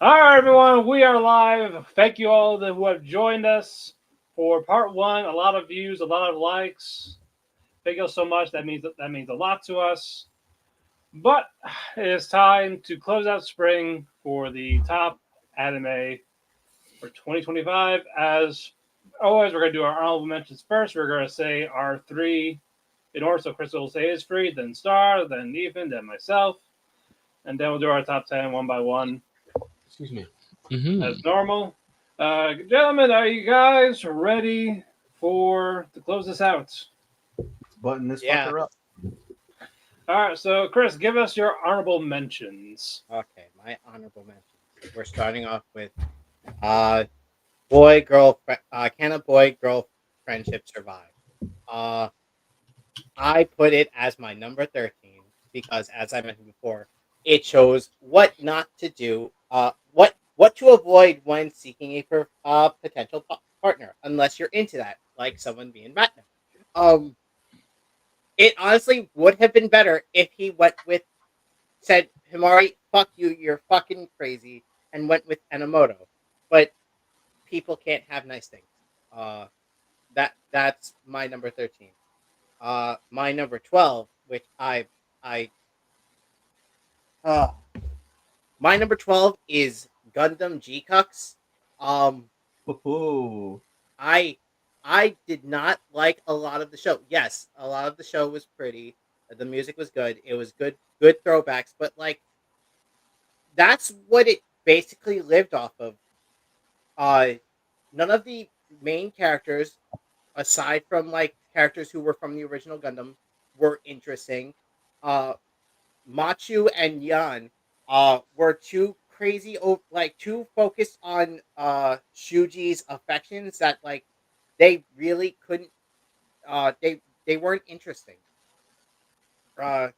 All right, everyone, we are live. Thank you all who have joined us for part one. A lot of views, a lot of likes. Thank you so much. That means a lot to us. But it is time to close out spring for the top anime for 2025. As always, we're going to do our honorable mentions first. We're going to say our three in order. So Crystal will say his three, then Star, then Ethan, then myself, and then we'll do our top 10 one by one Excuse me. as normal. Gentlemen, are you guys ready for to close this out? Let's button this Yeah. fucker up. All right, so Chris, give us your honorable mentions. Okay, my honorable mentions. We're starting off with uh boy girl can a boy girl friendship survive? Uh I put it as my number 13 because as I mentioned before, it shows what not to do, what to avoid when seeking a potential partner unless you're into that, like someone being Batman. Um it honestly would have been better if he went with said Himari, fuck you, you're fucking crazy, and went with Enomoto. But people can't have nice things. Uh, that's my number 13. My number 12, which I uh, my number 12 is Gundam G-Cux. Um, Ooh. I I did not like a lot of the show. Yes, a lot of the show was pretty. The music was good. It was good throwbacks, but like that's what it basically lived off of. Uh, None of the main characters, aside from like characters who were from the original Gundam, were interesting. Uh, Machu and Yan were too crazy, like too focused on Shuji's affections that like they really couldn't. They weren't interesting. Uh,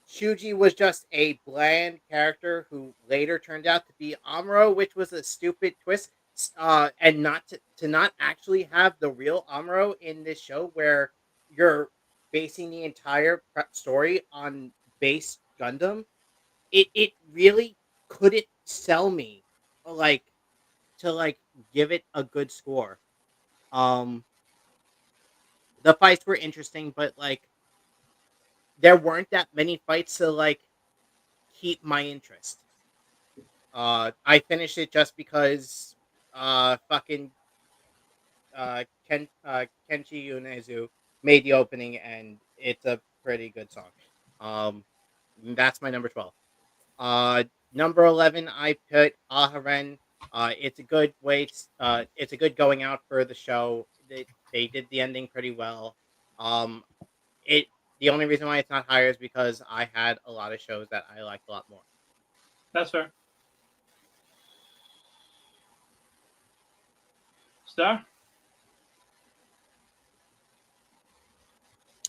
Shuji was just a bland character who later turned out to be Amuro, which was a stupid twist. And not to not actually have the real Amuro in this show, where you're basing the entire story on base Gundam. It really couldn't sell me, like to like give it a good score. Um, the fights were interesting, but like there weren't that many fights to like keep my interest. I finished it just because fucking Kenshi Yonezu made the opening, and it's a pretty good song. Um, that's my number 12. Uh, Number 11, I put Aharen. It's a good way. It's a good going out for the show. They did the ending pretty well. Um, it the only reason why it's not higher is because I had a lot of shows that I liked a lot more. That's fair. Star.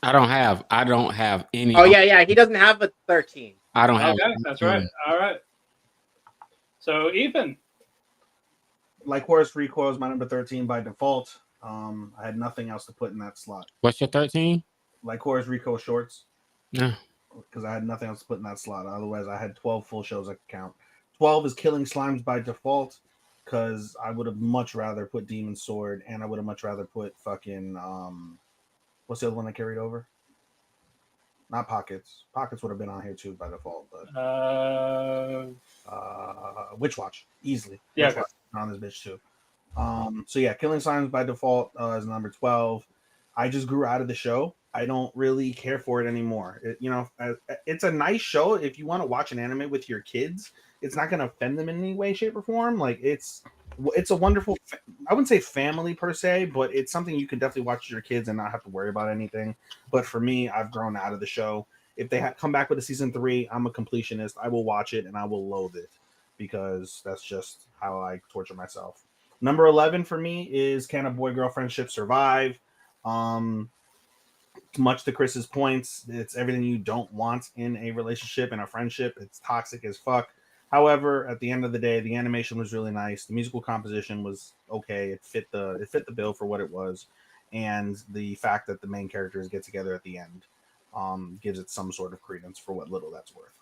I don't have any. Oh yeah, he doesn't have a 13. I don't have. Okay, that's right. All right. So Ethan. Like Horus Recoil is my number 13 by default. I had nothing else to put in that slot. What's your 13? Like Horus Recoil shorts, Yeah. because I had nothing else to put in that slot. Otherwise, I had 12 full shows I could count. 12 is Killing Slimes by default, because I would have much rather put Demon Sword, and I would have much rather put fucking what's the other one I carried over? Not Pockets. Pockets would have been on here too by default, but Witch Watch easily. Yeah, Witch Watch on this bitch too. So yeah, Killing Signs by default is number 12. I just grew out of the show. I don't really care for it anymore. It's a nice show if you want to watch an anime with your kids. It's not going to offend them in any way, shape, or form. Like it's a wonderful. I wouldn't say family per se, but it's something you can definitely watch with your kids and not have to worry about anything. But for me, I've grown out of the show. If they come back with a season 3, I'm a completionist. I will watch it and I will loathe it because that's just how I torture myself. Number 11 for me is Can a Boy Girl Friendship Survive? Um, Much to Chris's points, it's everything you don't want in a relationship and a friendship. It's toxic as fuck. However, at the end of the day, the animation was really nice. The musical composition was okay. It fit the bill for what it was, and the fact that the main characters get together at the end gives it some sort of credence for what little that's worth.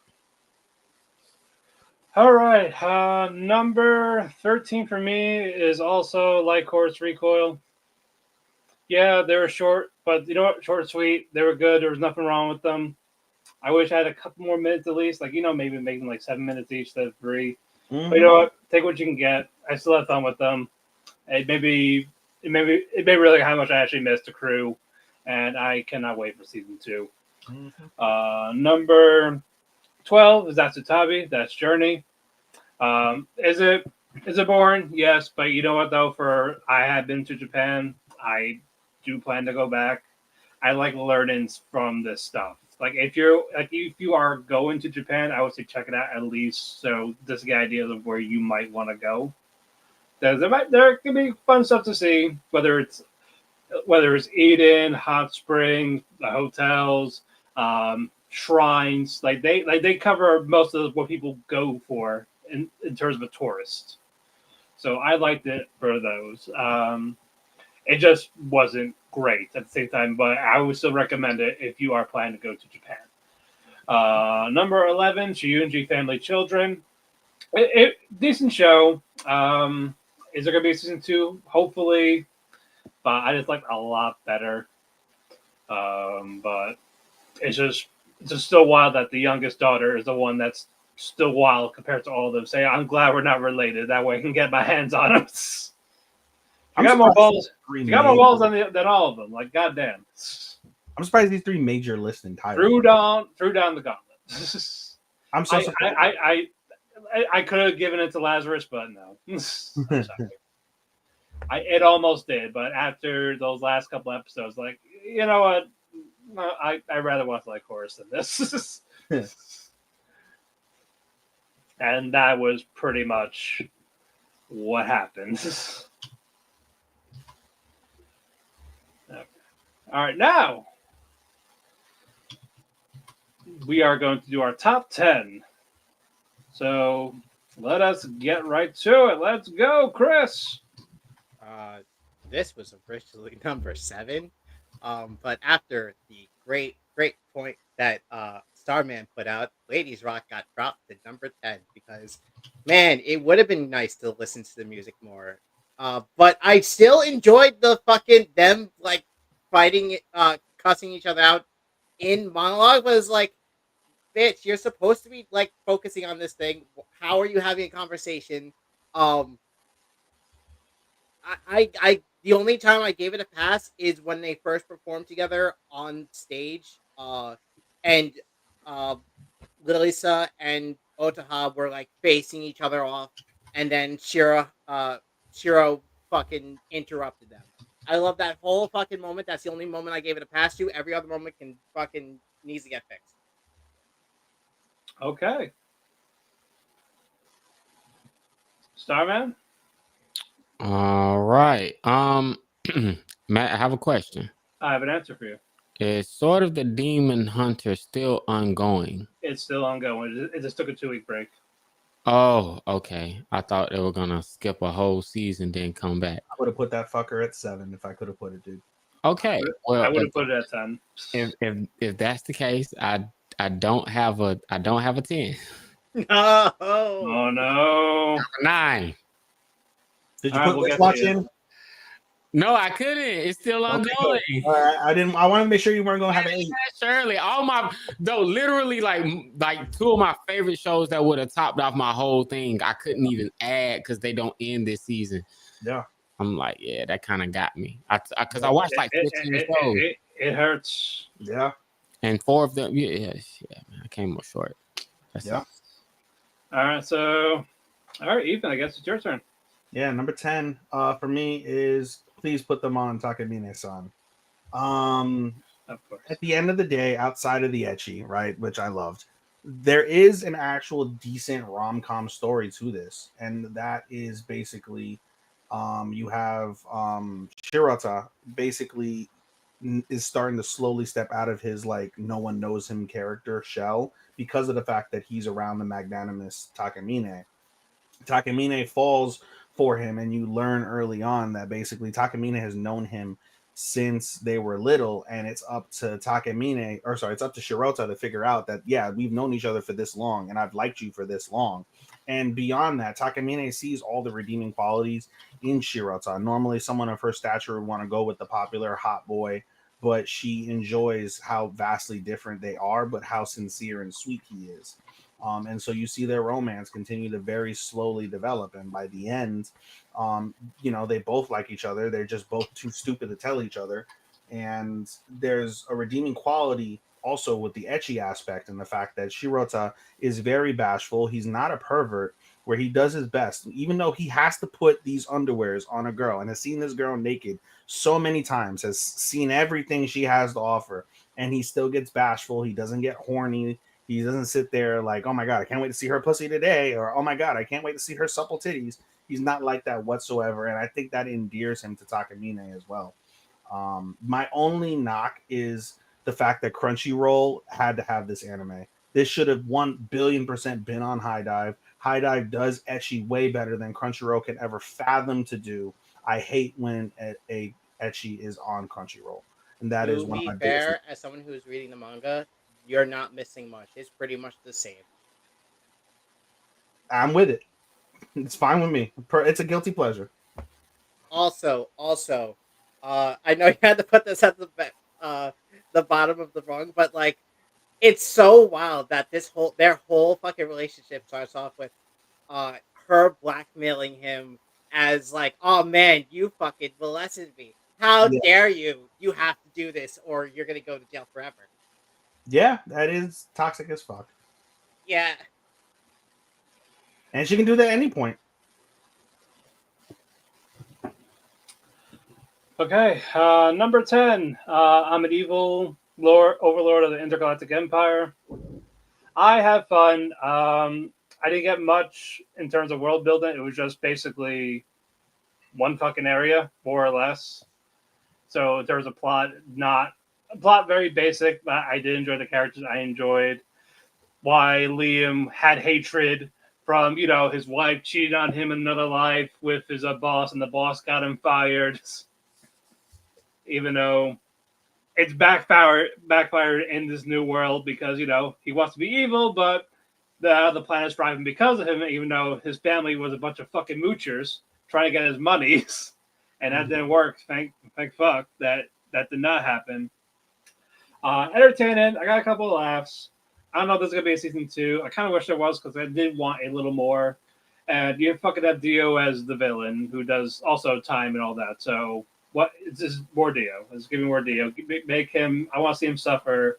All right. Number 13 for me is also Light Horse Recoil. Yeah, they were short, but you know what? Short and sweet. They were good. There was nothing wrong with them. I wish I had a couple more minutes at least. Like, maybe making like 7 minutes each instead of 3. But you know what? Take what you can get. I still had fun with them. It may really how much I actually missed the crew, and I cannot wait for season 2. Number 12 is Atsutabi. That's Journey. Is it boring? Yes, but you know what though? I have been to Japan. I do plan to go back. I like learning from this stuff. Like if you are going to Japan, I would say check it out at least so just get ideas of where you might want to go. There can be fun stuff to see, whether it's Eden, hot springs, the hotels, shrines. They cover most of what people go for in terms of a tourist. So I liked it for those. It just wasn't great at the same time, but I would still recommend it if you are planning to go to Japan. Number 11, Shiyunji Family Children. Decent show. Is there going to be a season 2? Hopefully, but I just like a lot better. But it's just still wild that the youngest daughter is the one that's still wild compared to all of them. Say, I'm glad we're not related. That way I can get my hands on them. I got more balls. You got more balls than all of them. Like, goddamn. I'm surprised these 3 major list entirely. Threw down the gauntlet. I'm so surprised. I could have given it to Lazarus, but no. It almost did, but after those last couple episodes, like, you know what? No, I rather watch Like Horse than this. And that was pretty much what happened. Okay. All right, now we are going to do our top 10. So let us get right to it. Let's go, Chris. This was originally number 7, but after the great point that Starman put out, Ladies Rock got dropped to number 10 because, man, it would have been nice to listen to the music more. But I still enjoyed the fucking them like fighting, cussing each other out in monologue. Was like, bitch, you're supposed to be like focusing on this thing. How are you having a conversation? Um, the only time I gave it a pass is when they first performed together on stage. And Lisa and Otaha were like facing each other off, and then Shiro fucking interrupted them. I love that whole fucking moment. That's the only moment I gave it a pass to. Every other moment can fucking needs to get fixed. Okay. Starman? All right. Matt, I have a question. I have an answer for you. Is Sword of the Demon Hunter still ongoing? It's still ongoing. It just took a 2-week break. Oh, okay. I thought they were gonna skip a whole season, then come back. I would have put that fucker at 7 if I could have put it, dude. Okay. Well, I would have put it at 10. If that's the case, I don't have a 10. No. Oh no. 9. Did you All right, put we'll Let's get Watch to you. in? No, I couldn't. It's still Okay, ongoing. good. All right, I wanted to make sure you weren't gonna have an 8. Shirley, literally like 2 of my favorite shows that would have topped off my whole thing. I couldn't even add because they don't end this season. Yeah. I'm like, yeah, that kind of got me. Because I watched like 15 shows. It hurts. Yeah. And 4 of them, man, I came up short. That's Yeah. it. All right, Ethan, I guess it's your turn. Yeah, number 10 for me is please put them on Takamine-san. Of course. At the end of the day, outside of the ecchi, right, which I loved, there is an actual decent rom-com story to this, and that is basically you have Shirota basically is starting to slowly step out of his like no one knows him character shell because of the fact that he's around the magnanimous Takamine. Takamine falls for him, and you learn early on that basically Takamine has known him since they were little, and it's up to it's up to Shirota to figure out that, yeah, we've known each other for this long and I've liked you for this long. And beyond that, Takamine sees all the redeeming qualities in Shirota. Normally someone of her stature would want to go with the popular hot boy, but she enjoys how vastly different they are, but how sincere and sweet he is. And so you see their romance continue to very slowly develop, and by the end, they both like each other. They're just both too stupid to tell each other. And there's a redeeming quality also with the ecchi aspect, and the fact that Shirota is very bashful. He's not a pervert, where he does his best, even though he has to put these underwears on a girl and has seen this girl naked so many times, has seen everything she has to offer, and he still gets bashful. He doesn't get horny. He doesn't sit there like, oh my God, I can't wait to see her pussy today, or oh my God, I can't wait to see her supple titties. He's not like that whatsoever, and I think that endears him to Takamine as well. My only knock is the fact that Crunchyroll had to have this anime. This should have 1,000,000,000% been on High Dive. High Dive does ecchi way better than Crunchyroll can ever fathom to do. I hate when a ecchi is on Crunchyroll, and that is To one of be my biggest. fair, as someone who's reading the manga, you're not missing much. It's pretty much the same. I'm with it. It's fine with me. It's a guilty pleasure. Also, I know you had to put this at the bottom of the rung, but like, it's so wild that their whole fucking relationship starts off with her blackmailing him as like, oh man, you fucking molested me. How Yeah. dare you? You have to do this or you're gonna go to jail forever. Yeah, that is toxic as fuck. Yeah. And she can do that at any point. Okay, number 10. I'm an evil overlord of the Intergalactic Empire. I have fun. I didn't get much in terms of world building. It was just basically one fucking area, more or less. So in terms of plot, not a plot very basic, but I did enjoy the characters. I enjoyed why Liam had hatred from, his wife cheated on him in another life with his boss, and the boss got him fired. Even though it's backfired in this new world because he wants to be evil, but the planet's thriving because of him. Even though his family was a bunch of fucking moochers trying to get his monies, and that didn't work. Thank fuck that did not happen. Entertaining. I got a couple of laughs. I don't know if this is gonna be a season 2. I kind of wish there was because I did want a little more. And you fucking have Dio as the villain, who does also time and all that. So what? It's just more Dio. Let's give me more Dio. Make him. I want to see him suffer.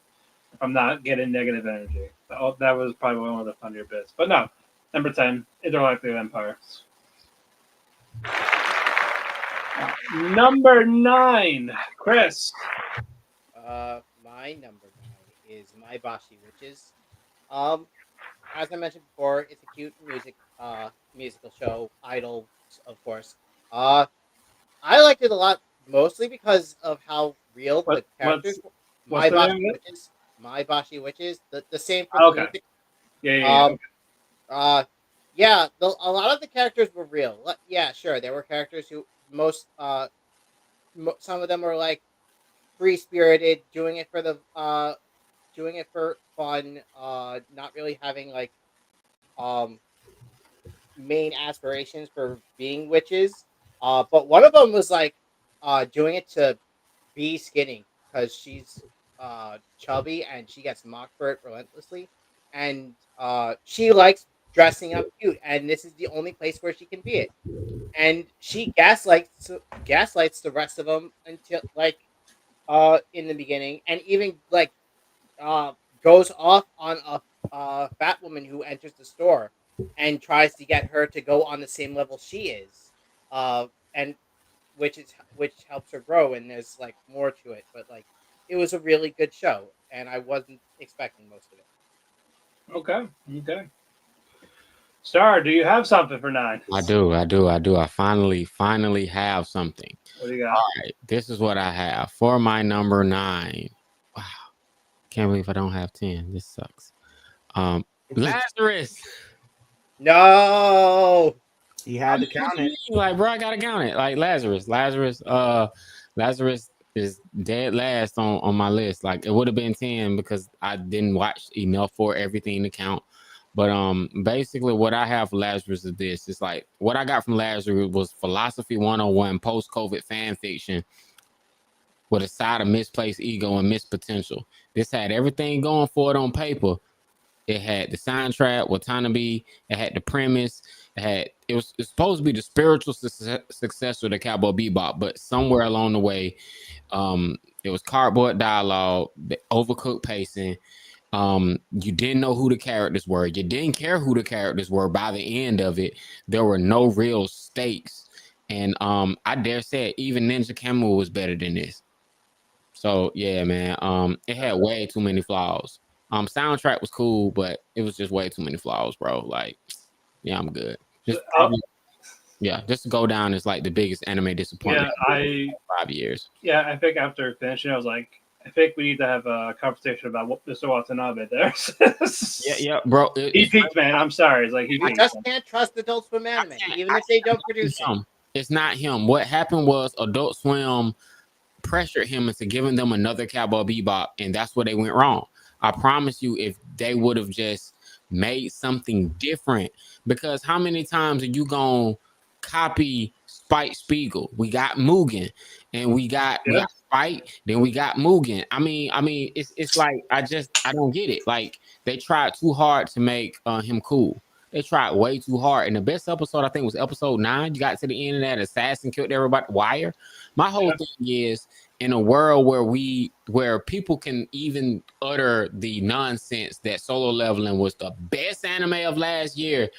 If I'm not getting negative energy. That was probably one of the funnier bits. But no, number 10, Intergalactic Empire. Number 9, Chris. My number 9 is My Bashi Witches. As I mentioned before, it's a cute musical show, idol, of course. I liked it a lot, mostly because of how real the characters were. What's the name of it? My Bashi Witches. The same for the music. Yeah. Yeah. A lot of the characters were real. Yeah, sure. There were characters who some of them were like free spirited, doing it for fun, not really having like main aspirations for being witches. But one of them was like doing it to be skinny because she's chubby and she gets mocked for it relentlessly, and she likes dressing up cute, and this is the only place where she can be it. And she gaslights the rest of them until like in the beginning, and even like goes off on a fat woman who enters the store and tries to get her to go on the same level she is, and which helps her grow. And there's like more to it, but like it was a really good show, and I wasn't expecting most of it. Okay. Star, do you have something for 9? I do. I finally have something. What do you got? All right, this is what I have for my number 9. Wow, can't believe I don't have 10. This sucks. Lazarus. No, He had to count it. Like, bro, I gotta count it. Like Lazarus. is dead last on my list. Like it would have been 10 because I didn't watch enough for everything to count. But basically what I have for Lazarus is this. It's like what I got from Lazarus was philosophy 101 post-COVID fan fiction with a side of misplaced ego and missed potential. This had everything going for it on paper. It had the soundtrack, Watanabe. It had the premise. It's supposed to be the spiritual successor to Cowboy Bebop, but somewhere along the way, it was cardboard dialogue, the overcooked pacing. You didn't know who the characters were. You didn't care who the characters were. By the end of it, there were no real stakes, and I dare say even Ninja Camel was better than this. So yeah, man. It had way too many flaws. Soundtrack was cool, but it was just way too many flaws, bro. Like, yeah, I'm good. Just probably, yeah, just to go down as like the biggest anime disappointment in 5 years. Yeah, I think after finishing, I was like, I think we need to have a conversation about what Mr. Watanabe there. Yeah, bro. He peaked, man. I'm sorry. It's like he I peaked. just can't trust Adult Swim anime, even if they don't produce it. It's not him. What happened was Adult Swim pressured him into giving them another Cowboy Bebop, and that's where they went wrong. I promise you, if they would have just made something different, because how many times are you gonna copy Spike Spiegel? We got Mugen, and we got Spike, then we got Mugen. I mean, it's like I don't get it. Like they tried too hard to make him cool. They tried way too hard. And the best episode, I think, was episode 9. You got to the end of that assassin killed everybody. Wire. My whole thing is in a world where people can even utter the nonsense that Solo Leveling was the best anime of last year,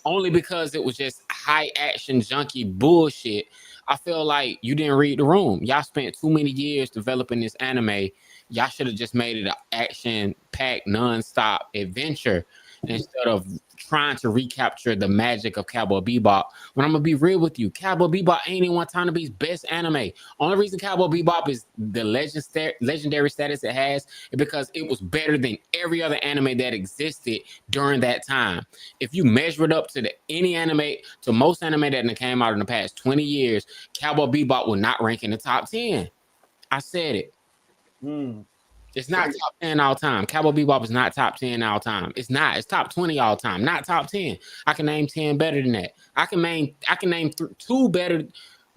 only because it was just high action junkie bullshit. I feel like you didn't read the room. Y'all spent too many years developing this anime. Y'all should have just made it an action packed nonstop adventure instead of trying to recapture the magic of Cowboy Bebop. But I'm gonna be real with you, Cowboy Bebop ain't in Watanabe's best anime. Only reason Cowboy Bebop is the legendary status it has is because it was better than every other anime that existed during that time. If you measure it up to most anime that came out in the past 20 years, Cowboy Bebop will not rank in the top 10. I said it. It's not top 10 all time. Cowboy Bebop is not top 10 all time. It's not. It's top 20 all time, not top 10. I can name 10 better than that. I can name 2 better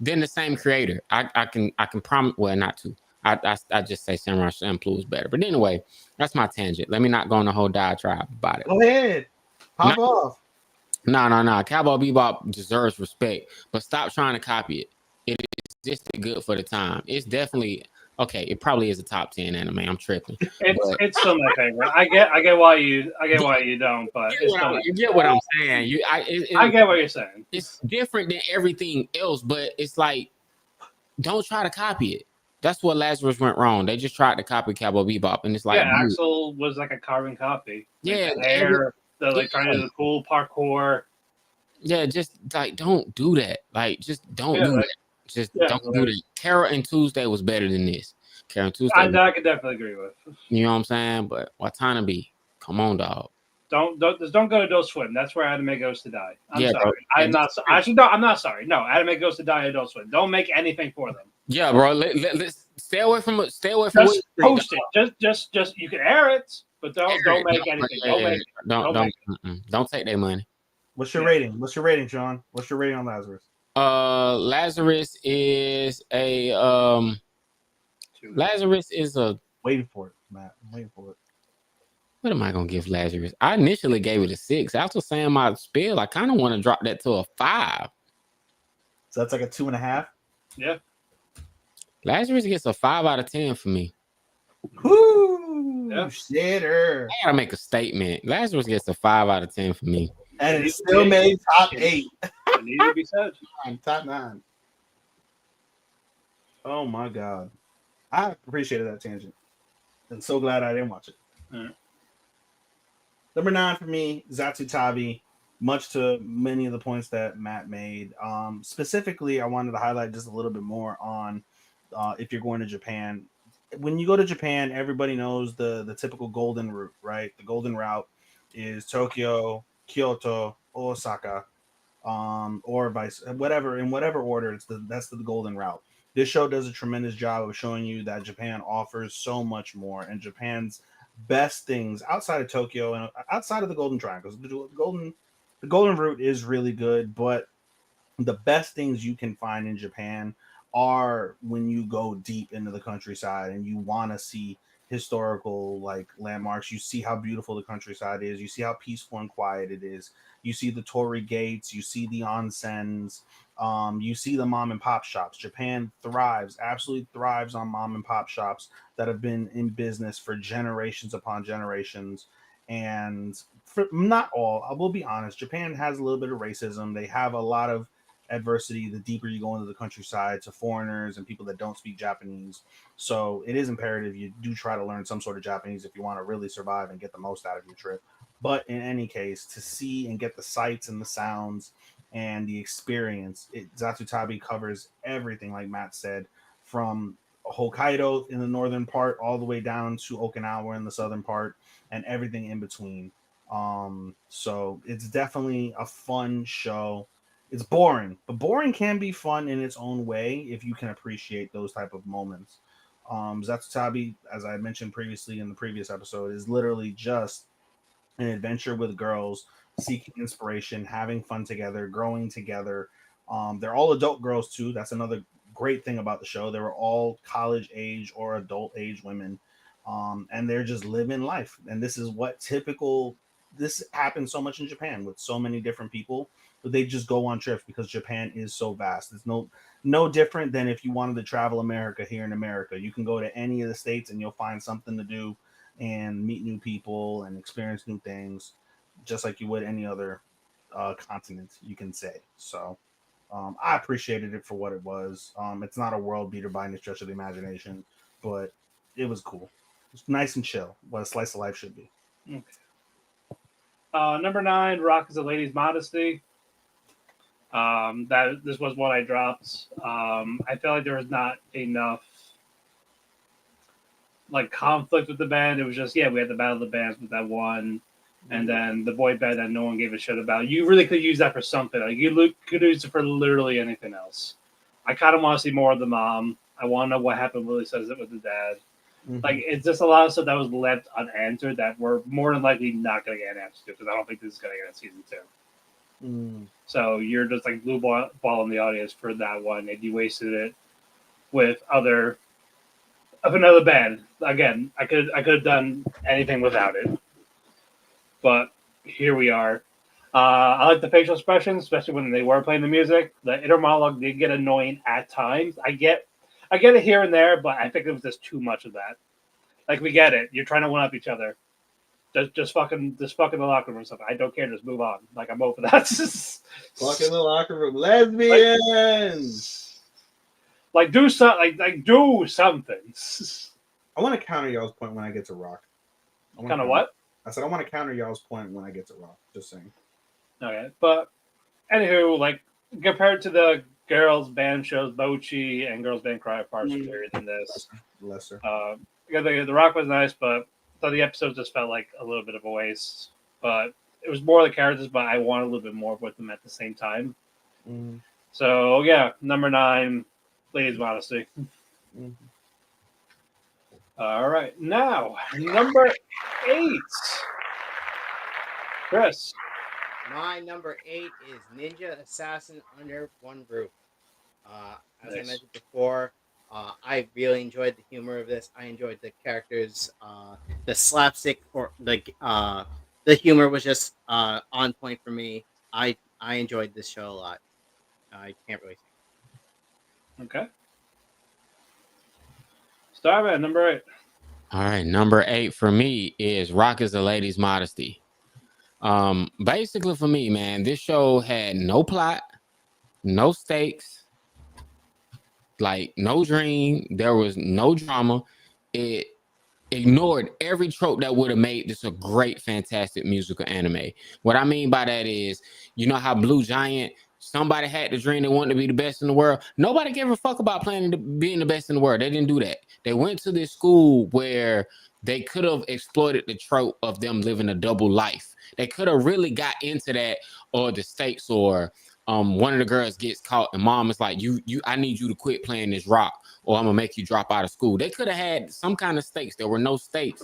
than the same creator. I can promise. Well, not 2. I just say Samurai Champloo is better. But anyway, that's my tangent. Let me not go on a whole diatribe about it. Go ahead. Pop off. No. Cowboy Bebop deserves respect, but stop trying to copy it. It is just good for the time. It's definitely okay. It probably is a top 10 anime. I'm tripping. It's still my favorite. I get why you don't, but you get what I'm saying. I get what you're saying. It's different than everything else, but it's like don't try to copy it. That's what Lazarus went wrong. They just tried to copy Cowboy Bebop, and it's like Axel was like a carbon copy. Yeah, like the hair, trying to do the cool parkour. Yeah, just like don't do that. Like just don't do that. Just don't do that. Kara and Tuesday was better than this. Kara and Tuesday. I could definitely agree with. You know what I'm saying? But Watanabe, come on, dog. Don't go to Adult Swim. That's where anime goes to die. I'm sorry. Bro. I'm not. Actually, no. I'm not sorry. No, anime goes to die. Adult Swim. Don't make anything for them. Yeah, bro. Let's stay away from. Just post it. Just you can air it, but don't make anything. Don't take their money. What's your rating? What's your rating, Sean? What's your rating on Lazarus? Lazarus is a waiting for it, Matt. I'm waiting for it. What am I gonna give Lazarus? I initially gave it a 6. After saying my spiel, I kind of want to drop that to a 5. So that's like a 2.5. Yeah. Lazarus gets a 5 out of 10 for me. Whoo! Shitter. I gotta make a statement. Lazarus gets a 5 out of 10 for me. And it still made top 8. It needs to be said. Top 9. Oh my god. I appreciated that tangent. I'm so glad I didn't watch it. Right. Number 9 for me, Zatutabi. Much to many of the points that Matt made. Specifically, I wanted to highlight just a little bit more on if you're going to Japan. When you go to Japan, everybody knows the typical golden route, right? The golden route is Tokyo, Kyoto, Osaka, or in whatever order. That's the golden route. This show does a tremendous job of showing you that Japan offers so much more, and Japan's best things outside of Tokyo and outside of the Golden Triangle. The Golden Route is really good, but the best things you can find in Japan are when you go deep into the countryside and you want to see historical like landmarks. You see how beautiful the countryside is. You see how peaceful and quiet it is. You see the torii gates. You see the onsens. You see the mom and pop shops. Japan thrives, absolutely thrives on mom and pop shops that have been in business for generations upon generations. And for not all, I will be honest, Japan has a little bit of racism. They have a lot of adversity the deeper you go into the countryside to foreigners and people that don't speak Japanese. So it is imperative you do try to learn some sort of Japanese if you want to really survive and get the most out of your trip. But in any case, to see and get the sights and the sounds and the experience, Zatutabi covers everything, like Matt said, from Hokkaido in the northern part all the way down to Okinawa in the southern part and everything in between. So it's definitely a fun show. It's boring, but boring can be fun in its own way if you can appreciate those type of moments. Zatutabi, as I mentioned previously in the previous episode, is literally just an adventure with girls seeking inspiration, having fun together, growing together. They're all adult girls too. That's another great thing about the show. They were all college age or adult age women, and they're just living life. And this is what typical. This happens so much in Japan with so many different people. But they just go on trips because Japan is so vast. It's no different than if you wanted to travel America here in America. You can go to any of the states and you'll find something to do and meet new people and experience new things, just like you would any other continent, you can say. So I appreciated it for what it was. It's not a world beater by any stretch of the imagination, but it was cool. It's nice and chill, what a slice of life should be. Okay. Number 9, Rock is a Lady's Modesty. That this was what I dropped. I felt like there was not enough like conflict with the band. It was just we had the battle of the bands with that one, and then the boy band that no one gave a shit about. You really could use that for something. Like you could use it for literally anything else. I kind of want to see more of the mom. I want to know what happened. Willie says it with the dad. Mm-hmm. Like it's just a lot of stuff that was left unanswered that we're more than likely not going to get an answer to because I don't think this is going to get a season 2. So you're just like blue ball in the audience for that one, and you wasted it with another band. Again, I could have done anything without it, but here we are. I like the facial expressions, especially when they were playing the music. The inner monologue did get annoying at times. I get it here and there, but I think it was just too much of that. Like we get it. You're trying to one up each other. Just fucking the locker room stuff. I don't care. Just move on. Like I'm over that. Fucking the locker room, lesbians. Like do something. Like do something. I want to counter y'all's point when I get to Rock. Kind of what? I said I want to counter y'all's point when I get to Rock. Just saying. Okay, but anywho, like compared to the girls band shows, Bochi and girls band Cry parts are better than this. Lesser. The Rock was nice, but I thought the episode just felt like a little bit of a waste. But it was more the characters, but I wanted a little bit more with them at the same time. So yeah, number 9, Ladies Modesty. All right, now number 8, Chris. My number 8 is Ninja Assassin Under One Roof. As I mentioned before, I really enjoyed the humor of this. I enjoyed the characters. The slapstick or the humor was just on point for me. I enjoyed this show a lot. I can't really say. Okay. Starman, number 8. All right, number 8 for me is Rock is a Lady's Modesty. Basically for me, man, this show had no plot, no stakes, like no dream. There was no drama. It ignored every trope that would have made this a great, fantastic musical anime. What I mean by that is, you know how Blue Giant, somebody had the dream they wanted to be the best in the world. Nobody gave a fuck about being the best in the world. They didn't do that. They went to this school where they could have exploited the trope of them living a double life. They could have really got into that, or the stakes, or one of the girls gets caught and mom is like, I need you to quit playing this rock or I'm gonna make you drop out of school. They could have had some kind of stakes. There were no stakes.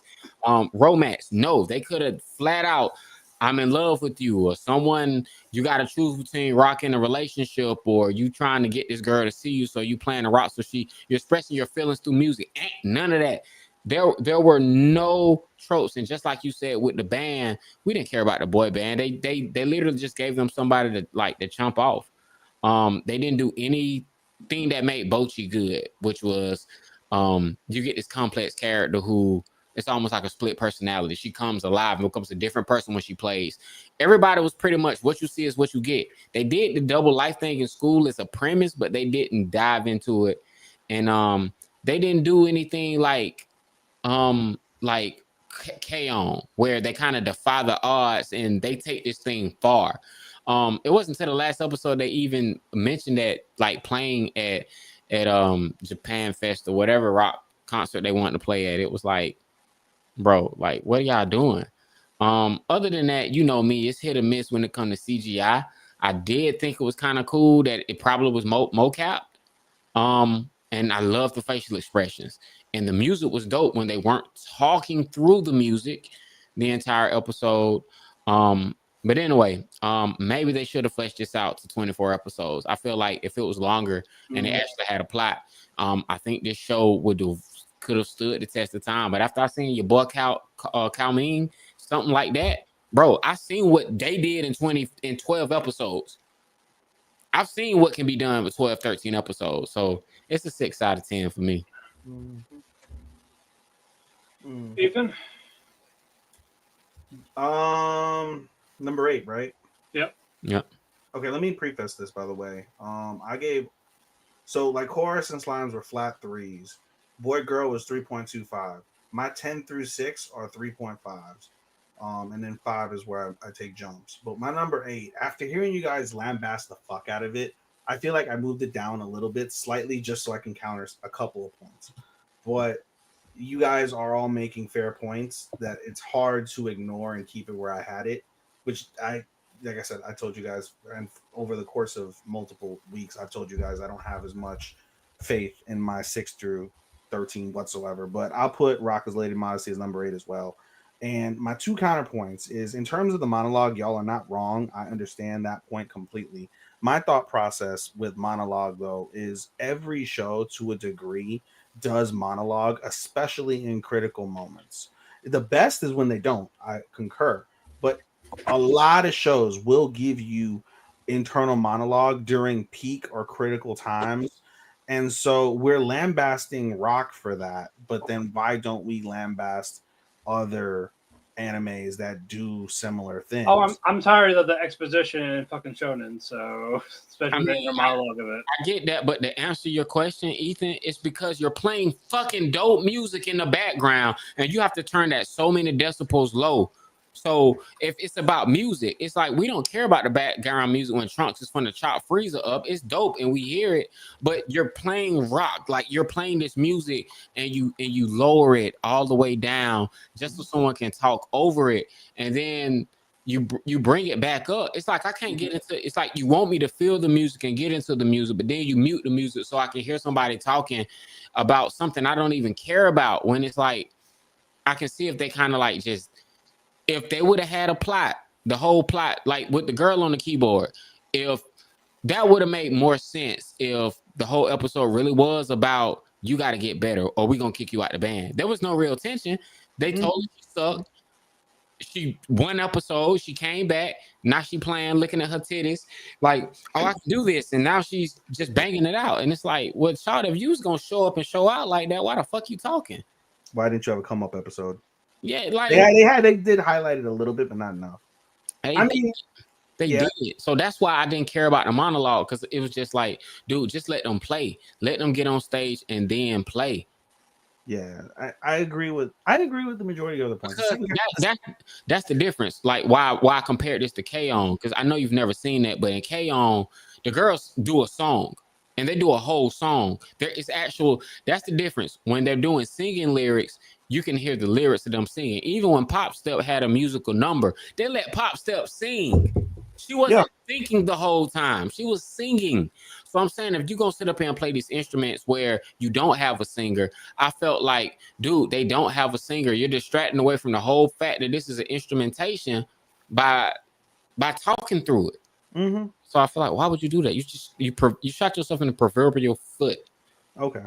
Romance, no. They could have flat out, I'm in love with you, or someone, you got to choose between rocking a relationship or you trying to get this girl to see you, so you playing the rock, so you're expressing your feelings through music. None of that. There were no tropes, and just like you said with the band, we didn't care about the boy band. They literally just gave them somebody to chump off. They didn't do anything that made Bochi good, which was you get this complex character who, it's almost like a split personality. She comes alive and becomes a different person when she plays. Everybody was pretty much what you see is what you get. They did the double life thing in school as a premise, but they didn't dive into it, and they didn't do anything like K-On, where they kind of defy the odds and they take this thing far. It wasn't until the last episode they even mentioned that, like, playing at Japan Fest or whatever rock concert they wanted to play at. It was like, bro, like, what are y'all doing? Other than that, you know me, it's hit or miss when it comes to CGI. I did think it was kind of cool that it probably was mocap. And I love the facial expressions. And the music was dope when they weren't talking through the music the entire episode. But anyway, maybe they should have fleshed this out to 24 episodes. I feel like if it was longer and they actually had a plot, I think this show could have stood the test of time. But after I seen your boy Cao Ming, something like that, bro, I seen what they did in 12 episodes. I've seen what can be done with 12, 13 episodes. So it's a 6 out of 10 for me. Ethan? Number 8, right? Yep. Okay, let me preface this, by the way. I gave, so like Chorus and Slimes were flat 3s. Boy Girl was 3.25. My 10 through 6 are 3.5s. And then 5 is where I take jumps. But my number 8, after hearing you guys lambast the fuck out of it, I feel like I moved it down a little bit, slightly, just so I can counter a couple of points. But you guys are all making fair points that it's hard to ignore and keep it where I had it, which like I said, I told you guys, and over the course of multiple weeks, I've told you guys I don't have as much faith in my 6 through 13 whatsoever. But I'll put Rocka's Lady Modesty as number 8 as well. And my 2 counterpoints is, in terms of the monologue, y'all are not wrong. I understand that point completely. My thought process with monologue, though, is every show to a degree does monologue, especially in critical moments. The best is when they don't. I concur. But a lot of shows will give you internal monologue during peak or critical times. And so we're lambasting Rock for that. But then why don't we lambast other animes that do similar things? Oh, I'm tired of the exposition in fucking shonen, so especially the inner monologue of it. I get that, but to answer your question, Ethan, it's because you're playing fucking dope music in the background and you have to turn that so many decibels low. So if it's about music, it's like we don't care about the background music when Trunks is from the chop Freezer up. It's dope and we hear it, but you're playing rock, like you're playing this music and you lower it all the way down just so someone can talk over it, and then you bring it back up. It's like I can't get into. It's like you want me to feel the music and get into the music, but then you mute the music so I can hear somebody talking about something I don't even care about. When it's like I can see if they kind of like just. If they would have had a plot, the whole plot, like with the girl on the keyboard, if that would have made more sense, if the whole episode really was about you got to get better or we're going to kick you out the band. There was no real tension. They told her she sucked. She one episode, she came back. Now she playing, looking at her titties, like, oh, I can do this. And now she's just banging it out. And it's like, well, child, if you was going to show up and show out like that, why the fuck you talking? Why didn't you have a come up episode? Yeah, like they did highlight it a little bit, but not enough. I mean, they did it. So that's why I didn't care about the monologue, because it was just like, dude, just let them play. Let them get on stage and then play. Yeah, I agree with the majority of the points. That's the difference. Like why I compared this to K-On, because I know you've never seen that, but in K-On, the girls do a song. And they do a whole song. There is actual. That's the difference. When they're doing singing lyrics, you can hear the lyrics of them singing. Even when Pop Step had a musical number, they let Pop Step sing. She wasn't thinking the whole time. She was singing. So I'm saying if you're gonna sit up here and play these instruments where you don't have a singer, I felt like, dude, they don't have a singer. You're distracting away from the whole fact that this is an instrumentation by talking through it. Mm-hmm. So I feel like, why would you do that? You shot yourself in the proverbial foot. Okay.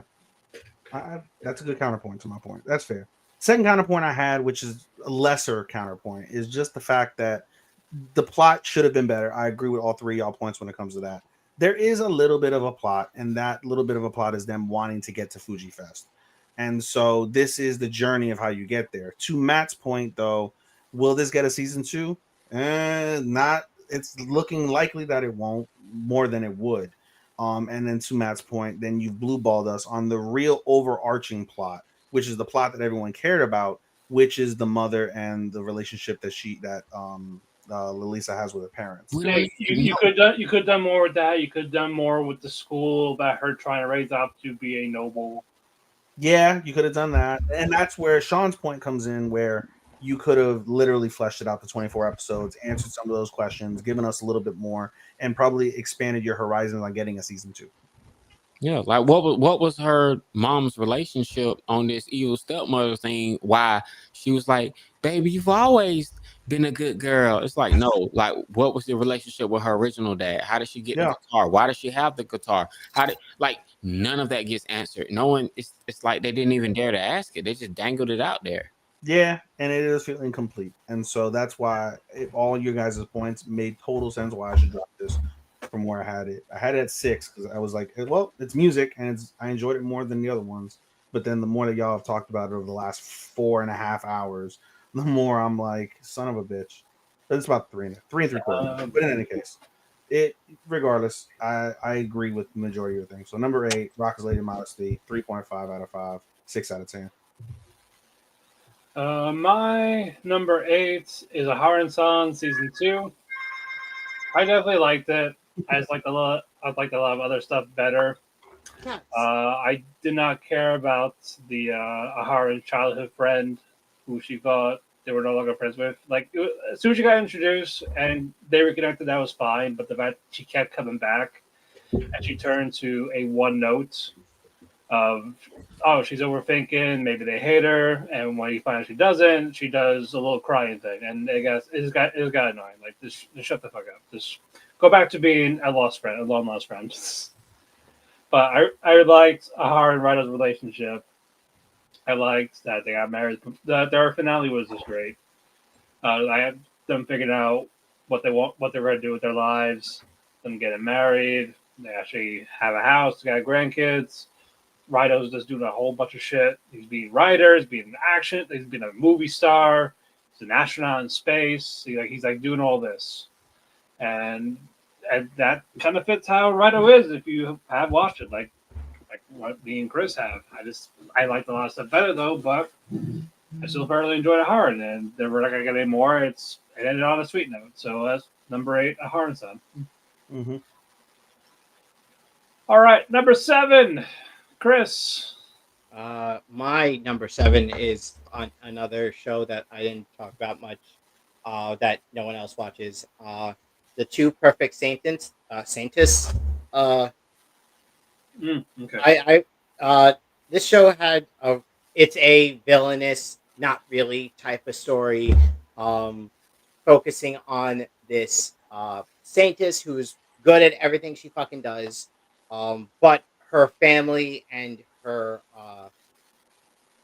That's a good counterpoint to my point. That's fair. Second counterpoint I had, which is a lesser counterpoint, is just the fact that the plot should have been better. I agree with all three of y'all points when it comes to that. There is a little bit of a plot, and that little bit of a plot is them wanting to get to Fuji Fest. And so this is the journey of how you get there. To Matt's point, though, will this get a season 2? Not. It's looking likely that it won't, more than it would. And then to Matt's point, then you've blueballed us on the real overarching plot, which is the plot that everyone cared about, which is the mother and the relationship that Lilisa has with her parents. We Yeah, don't even you know. could you could have done more with that. You could have done more with the school about her trying to raise up to be a noble. Yeah, you could have done that. And that's where Sean's point comes in, where you could have literally fleshed it out to 24 episodes, answered some of those questions, given us a little bit more, and probably expanded your horizons on getting a season 2. Yeah, like what was her mom's relationship on this evil stepmother thing? Why she was like, "Baby, you've always been a good girl." It's like, no, like what was the relationship with her original dad? How did she get the Yeah. guitar? Why does she have the guitar? How did like none of that gets answered? No one. It's like they didn't even dare to ask it. They just dangled it out there. Yeah, and it is feeling incomplete. And so that's why all your guys' points made total sense why I should drop this from where I had it. I had it at 6 because I was like, well, it's music and I enjoyed it more than the other ones. But then the more that y'all have talked about it over the last 4.5 hours, the more I'm like, son of a bitch. But it's about three and three quarters. But in any case, it regardless, I agree with the majority of the things. So number 8, Rock is Lady Modesty, 3.5 out of 5, 6 out of 10. My number 8 is a Haran-san season 2. I definitely liked it. I just liked a lot. I liked a lot of other stuff better. Yes. I did not care about the Ahara's childhood friend, who she thought they were no longer friends with. Like as soon as she got introduced and they reconnected, that was fine. But the fact she kept coming back and she turned to a one note of, oh, she's overthinking. Maybe they hate her, and when you find out she doesn't, she does a little crying thing, and I guess it got annoying. Like just shut the fuck up. Just go back to being a lost friend, a long lost friend. But I liked Ahara and Raido's relationship. I liked that they got married. Their finale was just great. I had them figuring out what they want, what they're going to do with their lives. Them getting married. They actually have a house. They got grandkids. Raido's just doing a whole bunch of shit. He's being writer. He's being an action. He's being a movie star. He's an astronaut in space. He's like doing all this, and that kind of fits how Raido is. If you have watched it, like what me and Chris have. I liked a lot of stuff better though, but I still thoroughly enjoyed it hard, and we're not gonna get any more. It ended on a sweet note. So that's number 8, a hard son. Mm-hmm. All right, number 7, Chris. My number 7 is on another show that I didn't talk about much, that no one else watches. The Two Perfect Saints, Saints. Okay. This show had it's a villainous, not really type of story, focusing on this Saintess who's good at everything she fucking does, but her family and her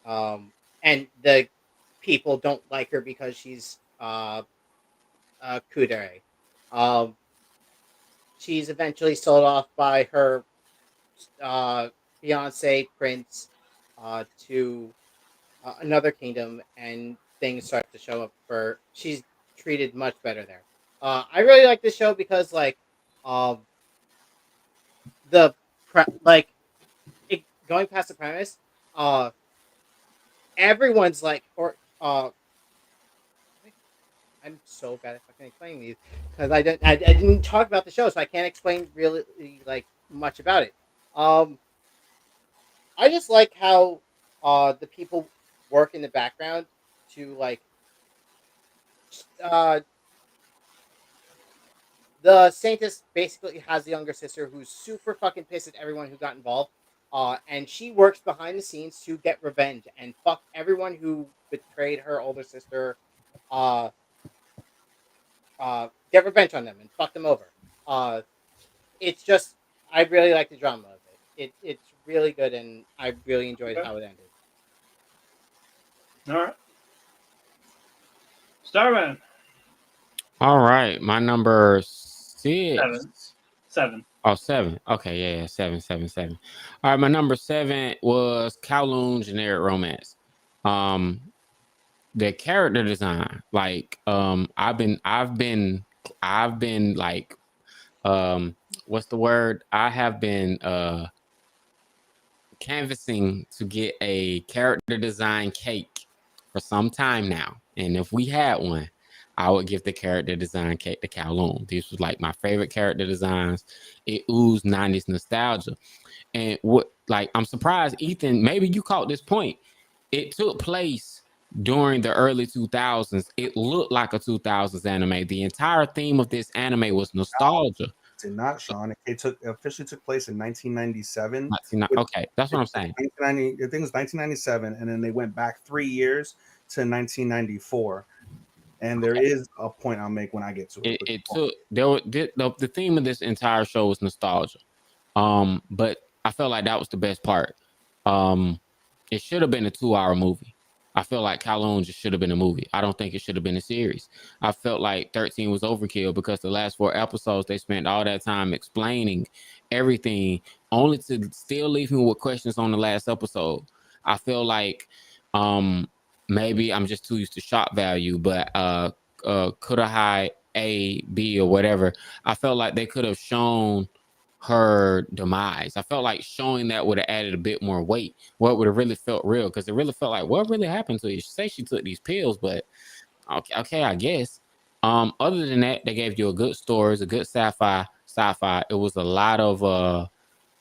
and the people don't like her because she's kudere. Um, she's eventually sold off by her uh, fiance Prince to another kingdom, and things start to show up for. She's treated much better there. I really like this show because um, the going past the premise, uh, everyone's like or I'm so bad at fucking explaining these because I didn't talk about the show, so I can't explain really like much about it. Um, I just like how the people work in the background to uh the Saintess basically has a younger sister who's super fucking pissed at everyone who got involved. And she works behind the scenes to get revenge and fuck everyone who betrayed her older sister. Uh, get revenge on them and fuck them over. Uh, it's just I really like the drama of it. It's really good and I really enjoyed Okay. how it ended. All right. Starman. All right, my number 6. 7. 7. Oh, 7. Okay, yeah, 7, 7, 7. All right, my number 7 was Kowloon Generic Romance. Um, the character design, like, I've been like, what's the word? I have been canvassing to get a character design cake for some time now, and if we had one, I would give the character design cake to Kowloon. This was like my favorite character designs. It oozed 90s nostalgia. And what, like, I'm surprised, Ethan, maybe you caught this point. It took place during the early 2000s. It looked like a 2000s anime. The entire theme of this anime was nostalgia. Did not, Sean. It officially took place in 1997. Okay, that's what I'm saying. 1990, I think it was 1997, and then they went back 3 years to 1994. And there is a point I'll make when I get to it. It took the theme of this entire show was nostalgia. But I felt like that was the best part. It should have been a 2-hour movie. I feel like Kowloon just should have been a movie. I don't think it should have been a series. I felt like 13 was overkill because the last 4 episodes they spent all that time explaining everything, only to still leave me with questions on the last episode. I feel like maybe I'm just too used to shock value, but Kurahai A, B, or whatever, I felt like they could have shown her demise. I felt like showing that would have added a bit more weight. What would have really felt real, because it really felt like what really happened to you. She say she took these pills, but okay, I guess. Other than that, they gave you a good story, a good sci-fi. It was a lot of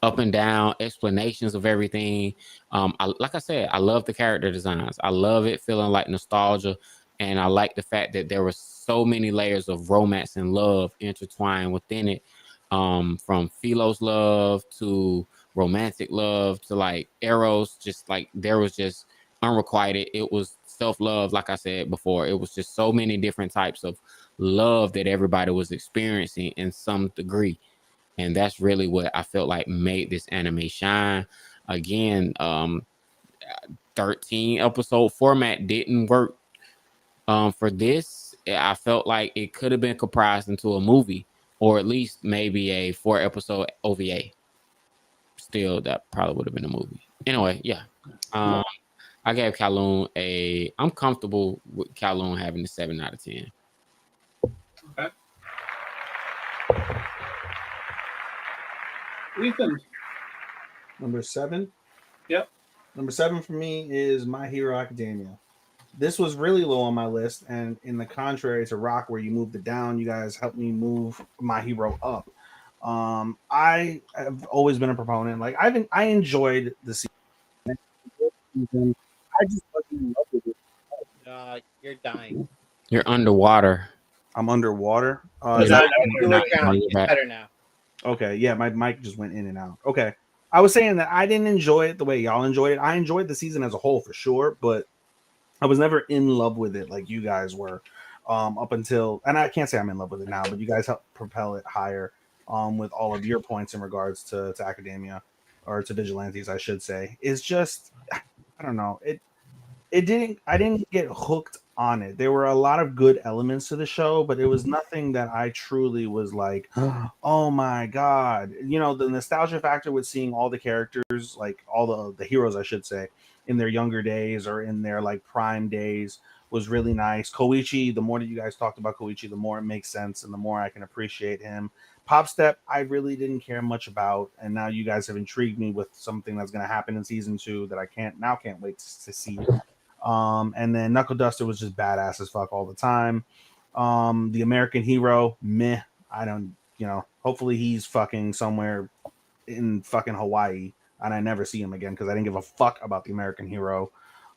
up and down explanations of everything. Like I said, I love the character designs. I love it feeling like nostalgia, and I like the fact that there were so many layers of romance and love intertwined within it. From Philo's love to romantic love to like Eros, just like there was just unrequited. It was self-love, like I said before. It was just so many different types of love that everybody was experiencing in some degree. And that's really what I felt like made this anime shine. Again, 13 episode format didn't work for this. I felt like it could have been comprised into a movie, or at least maybe a 4-episode OVA. Still, that probably would have been a movie. Anyway, yeah. I gave Kowloon I'm comfortable with Kowloon having a 7 out of 10. Okay. Ethan. Number 7. Yep. Number 7 for me is My Hero Academia. This was really low on my list, and in the contrary to Rock, where you moved it down, you guys helped me move My Hero up. I have always been a proponent. Like I enjoyed the season. I just wasn't in love with it. You're dying. You're underwater. I'm underwater. Is Is that- that- You not- look down. you're It's back. better now. okay, yeah, my mic just went in and out. Okay. I was saying that I didn't enjoy it the way y'all enjoyed it. I enjoyed the season as a whole for sure, but I was never in love with it like you guys were. Up until, and I can't say I'm in love with it now, but you guys helped propel it higher with all of your points in regards to academia, or to vigilantes, I should say. It's just, I don't know. I didn't get hooked on it. There were a lot of good elements to the show, but it was nothing that I truly was like, oh my god. You know, the nostalgia factor with seeing all the characters, like all the heroes, I should say, in their younger days or in their like prime days was really nice. Koichi, the more that you guys talked about Koichi, the more it makes sense and the more I can appreciate him. Pop Step, I really didn't care much about, and now you guys have intrigued me with something that's going to happen in season 2 that I can't wait to see. And then Knuckle Duster was just badass as fuck all the time. The American Hero, meh. I don't, hopefully he's fucking somewhere in fucking Hawaii and I never see him again because I didn't give a fuck about the American Hero.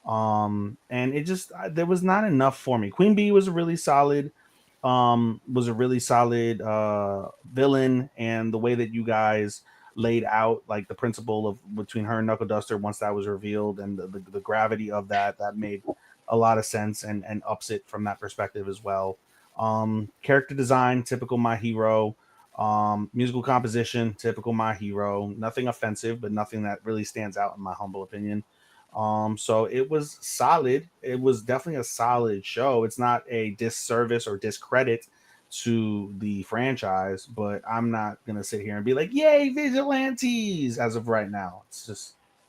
And it just, there was not enough for me. Queen Bee was really solid. was a really solid villain, and the way that you guys laid out like the principle of between her and Knuckle Duster once that was revealed, and the gravity of that made a lot of sense and ups it from that perspective as well. Character design, typical My Hero. Musical composition, typical My Hero. Nothing offensive, but nothing that really stands out in my humble opinion. So it was solid. It was definitely a solid show. It's not a disservice or discredit to the franchise, but I'm not gonna sit here and be like, "Yay, vigilantes!" As of right now,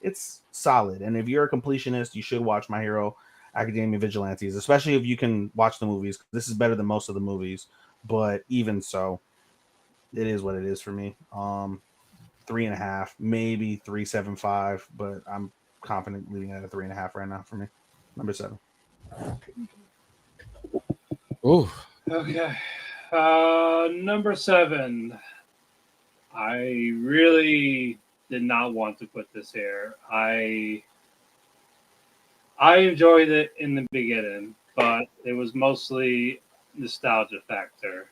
it's solid. And if you're a completionist, you should watch My Hero Academia Vigilantes, especially if you can watch the movies. This is better than most of the movies, but even so, it is what it is for me. 3.5, maybe 3.75, but I'm confident leaving it at a 3.5 right now for me. Number 7. Ooh. Okay. Number 7. I really did not want to put this here. I enjoyed it in the beginning, but it was mostly nostalgia factor.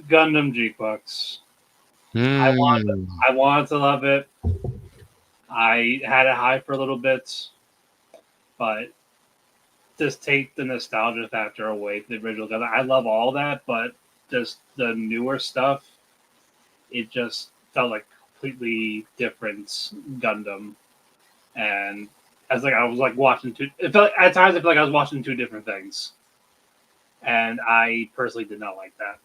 Gundam G-Bucks. Mm. I wanted to love it. I had it high for a little bit, but just take the nostalgia factor away from the original Gundam. I love all that, but just the newer stuff, it just felt like completely different Gundam. And as like I was like watching two. It felt at times I felt like I was watching two different things, and I personally did not like that.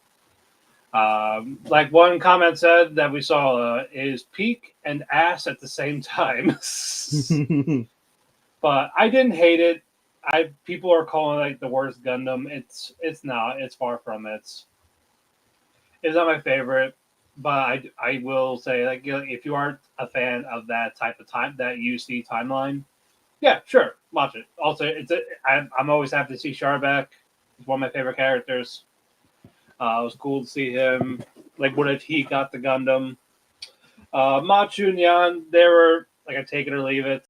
Like one comment said that we saw is peak and ass at the same time. But I didn't hate it. People are calling it like the worst Gundam. It's not. It's far from it. It's not my favorite, but I will say like if you aren't a fan of that type of time that UC timeline, yeah, sure, watch it. Also, I'm always happy to see Sharback. He's one of my favorite characters. It was cool to see him. Like, what if he got the Gundam? Machu and Yan, they were like I take it or leave it.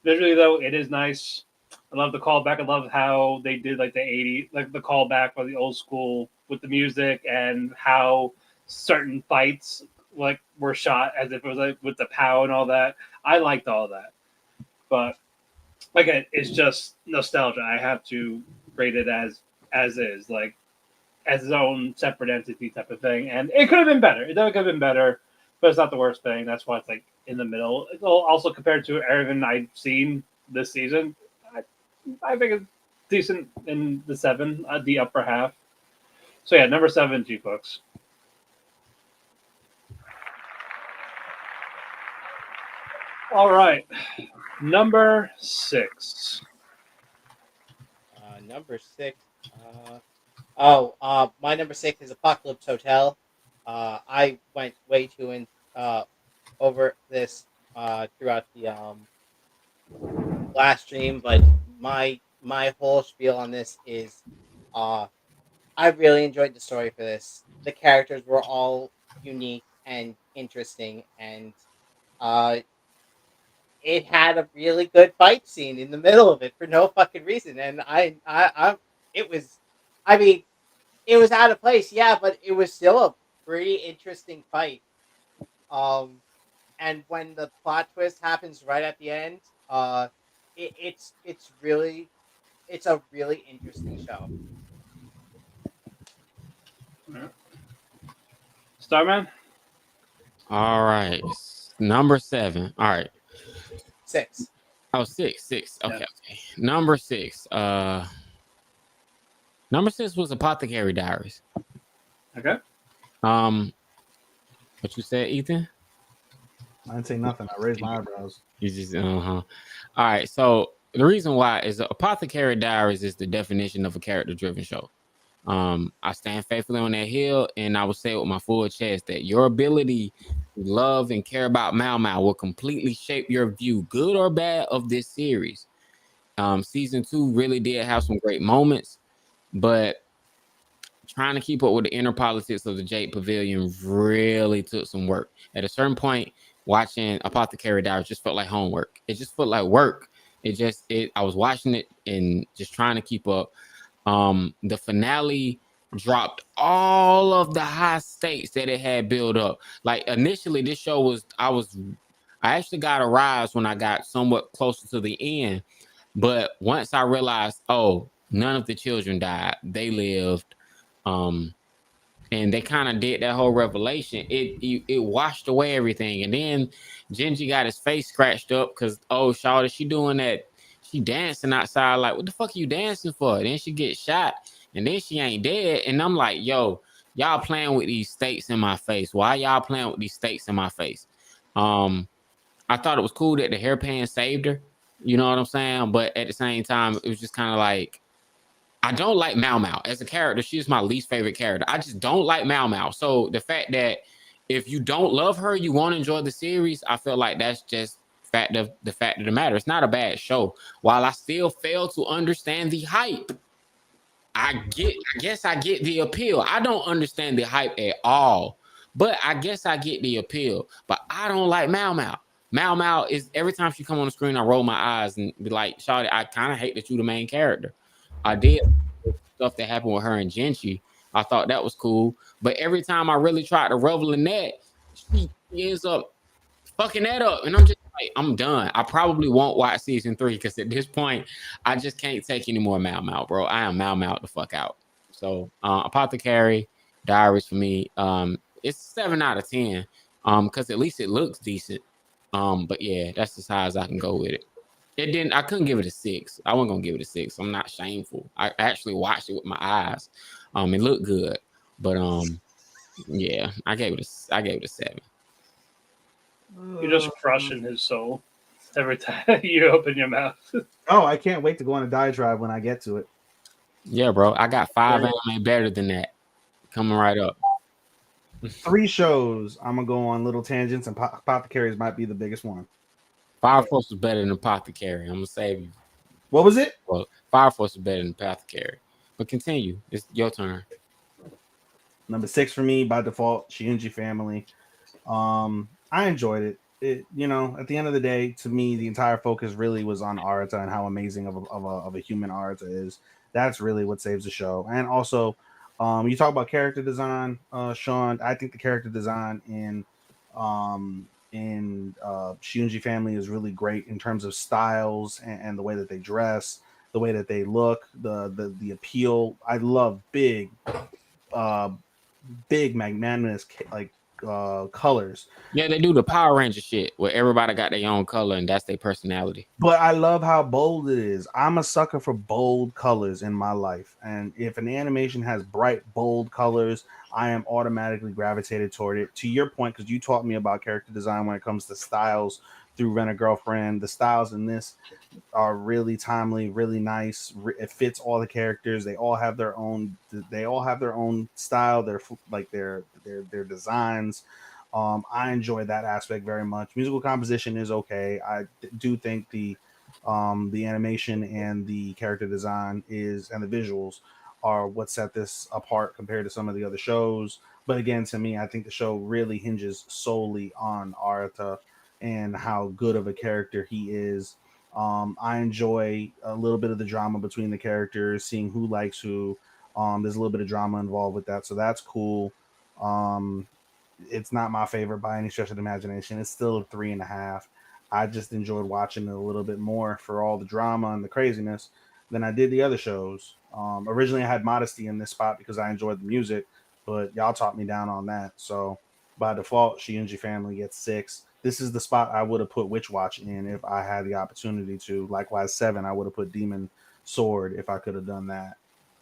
Visually though, it is nice. I love the callback. I love how they did like the 80, like the callback for the old school with the music and how certain fights like were shot as if it was like with the POW and all that. I liked all that, but again, it's just nostalgia. I have to rate it as is, like as its own separate entity type of thing. And it could have been better. It could have been better, but it's not the worst thing. That's why it's like in the middle. Also compared to everything I've seen this season, I think it's decent in the 7, the upper half. So yeah, number 7, G-Books. All right, number 6. Number 6. My number 6 is Apocalypse Hotel. I went way too in over this throughout the last stream, but my whole spiel on this is I really enjoyed the story for this. The characters were all unique and interesting, and uh, it had a really good fight scene in the middle of it for no fucking reason. And it was, I mean, it was out of place, yeah, but it was still a pretty interesting fight. Um, and when the plot twist happens right at the end, it's really it's a really interesting show. Starman. All right. Number 7. All right. 6. Oh, 6. 6. Okay. Yeah. Okay. Number 6. Number 6 was Apothecary Diaries. Okay. What you said, Ethan? I didn't say nothing. I raised my eyebrows. You just All right. So the reason why is Apothecary Diaries is the definition of a character-driven show. I stand faithfully on that hill, and I will say with my full chest that your ability to love and care about Mau Mau will completely shape your view, good or bad, of this series. Season 2 really did have some great moments, but trying to keep up with the inner politics of the Jade Pavilion really took some work. At a certain point, watching Apothecary Diaries just felt like homework. It just felt like work. I was watching it and just trying to keep up. The finale dropped all of the high stakes that it had built up. Like initially, this show was I actually got a rise when I got somewhat closer to the end, but once I realized, oh, none of the children died, they lived. And they kind of did that whole revelation. It washed away everything, and then Genji got his face scratched up because Shawty, she doing that, she dancing outside like, what the fuck are you dancing for? Then she gets shot, and then she ain't dead, and I'm like, yo, y'all playing with these stakes in my face. Why y'all playing with these stakes in my face? I thought it was cool that the hairpan saved her. You know what I'm saying? But at the same time, it was just kind of like, I don't like Mao Mao as a character. She's my least favorite character. I just don't like Mao Mao. So the fact that if you don't love her, you won't enjoy the series, I feel like that's just the fact of the matter. It's not a bad show. While I still fail to understand the hype, I guess I get the appeal. I don't understand the hype at all, but I guess I get the appeal. But I don't like Mao Mao. Mao Mao is, every time she come on the screen, I roll my eyes and be like, Shawty, I kind of hate that you the main character. I did stuff that happened with her and Genchi. I thought that was cool. But every time I really tried to revel in that, she ends up fucking that up. And I'm just like, I'm done. I probably won't watch season 3 because at this point, I just can't take any more Mao Mao, bro. I am Mao Mao the fuck out. So Apothecary, Diaries for me, it's 7 out of 10. Because at least it looks decent. But yeah, that's as high as I can go with it. I couldn't give it a 6. I wasn't gonna give it a 6. I'm not shameful. I actually watched it with my eyes. It looked good. But yeah, I gave it a 7. You're just crushing his soul every time you open your mouth. Oh, I can't wait to go on a diatribe when I get to it. Yeah, bro. I got 5 anime better than that coming right up. 3 shows. I'm gonna go on little tangents, and Apothecaries might be the biggest one. Fire Force was better than Apothecary. I'm gonna save you. What was it? Well, Fire Force is better than Apothecary. But continue. It's your turn. Number 6 for me by default, Shinji Family. I enjoyed it. At the end of the day, to me, the entire focus really was on Arata and how amazing of a human Arata is. That's really what saves the show. And also, you talk about character design, Sean. I think the character design in Shinji Family is really great in terms of styles and the way that they dress, the way that they look, the appeal. I love big magnanimous colors. Yeah, they do the Power Ranger shit where everybody got their own color and that's their personality. But I love how bold it is. I'm a sucker for bold colors in my life. And if an animation has bright, bold colors, I am automatically gravitated toward it. To your point, because you taught me about character design when it comes to styles through Rent a Girlfriend, the styles in this are really timely, really nice. It fits all the characters. They all have their own. They all have their own style. Their designs. I enjoy that aspect very much. Musical composition is okay. I do think the animation and the character design and the visuals are what set this apart compared to some of the other shows. But again, to me, I think the show really hinges solely on Arata and how good of a character he is. I enjoy a little bit of the drama between the characters, seeing who likes who. There's a little bit of drama involved with that, so that's cool. It's not my favorite by any stretch of the imagination. It's still a 3.5. I just enjoyed watching it a little bit more for all the drama and the craziness than I did the other shows. Originally, I had Modesty in this spot because I enjoyed the music, but y'all taught me down on that. So by default, Shinji Family gets 6. This is the spot I would have put Witch Watch in if I had the opportunity to. Likewise, 7, I would have put Demon Sword if I could have done that.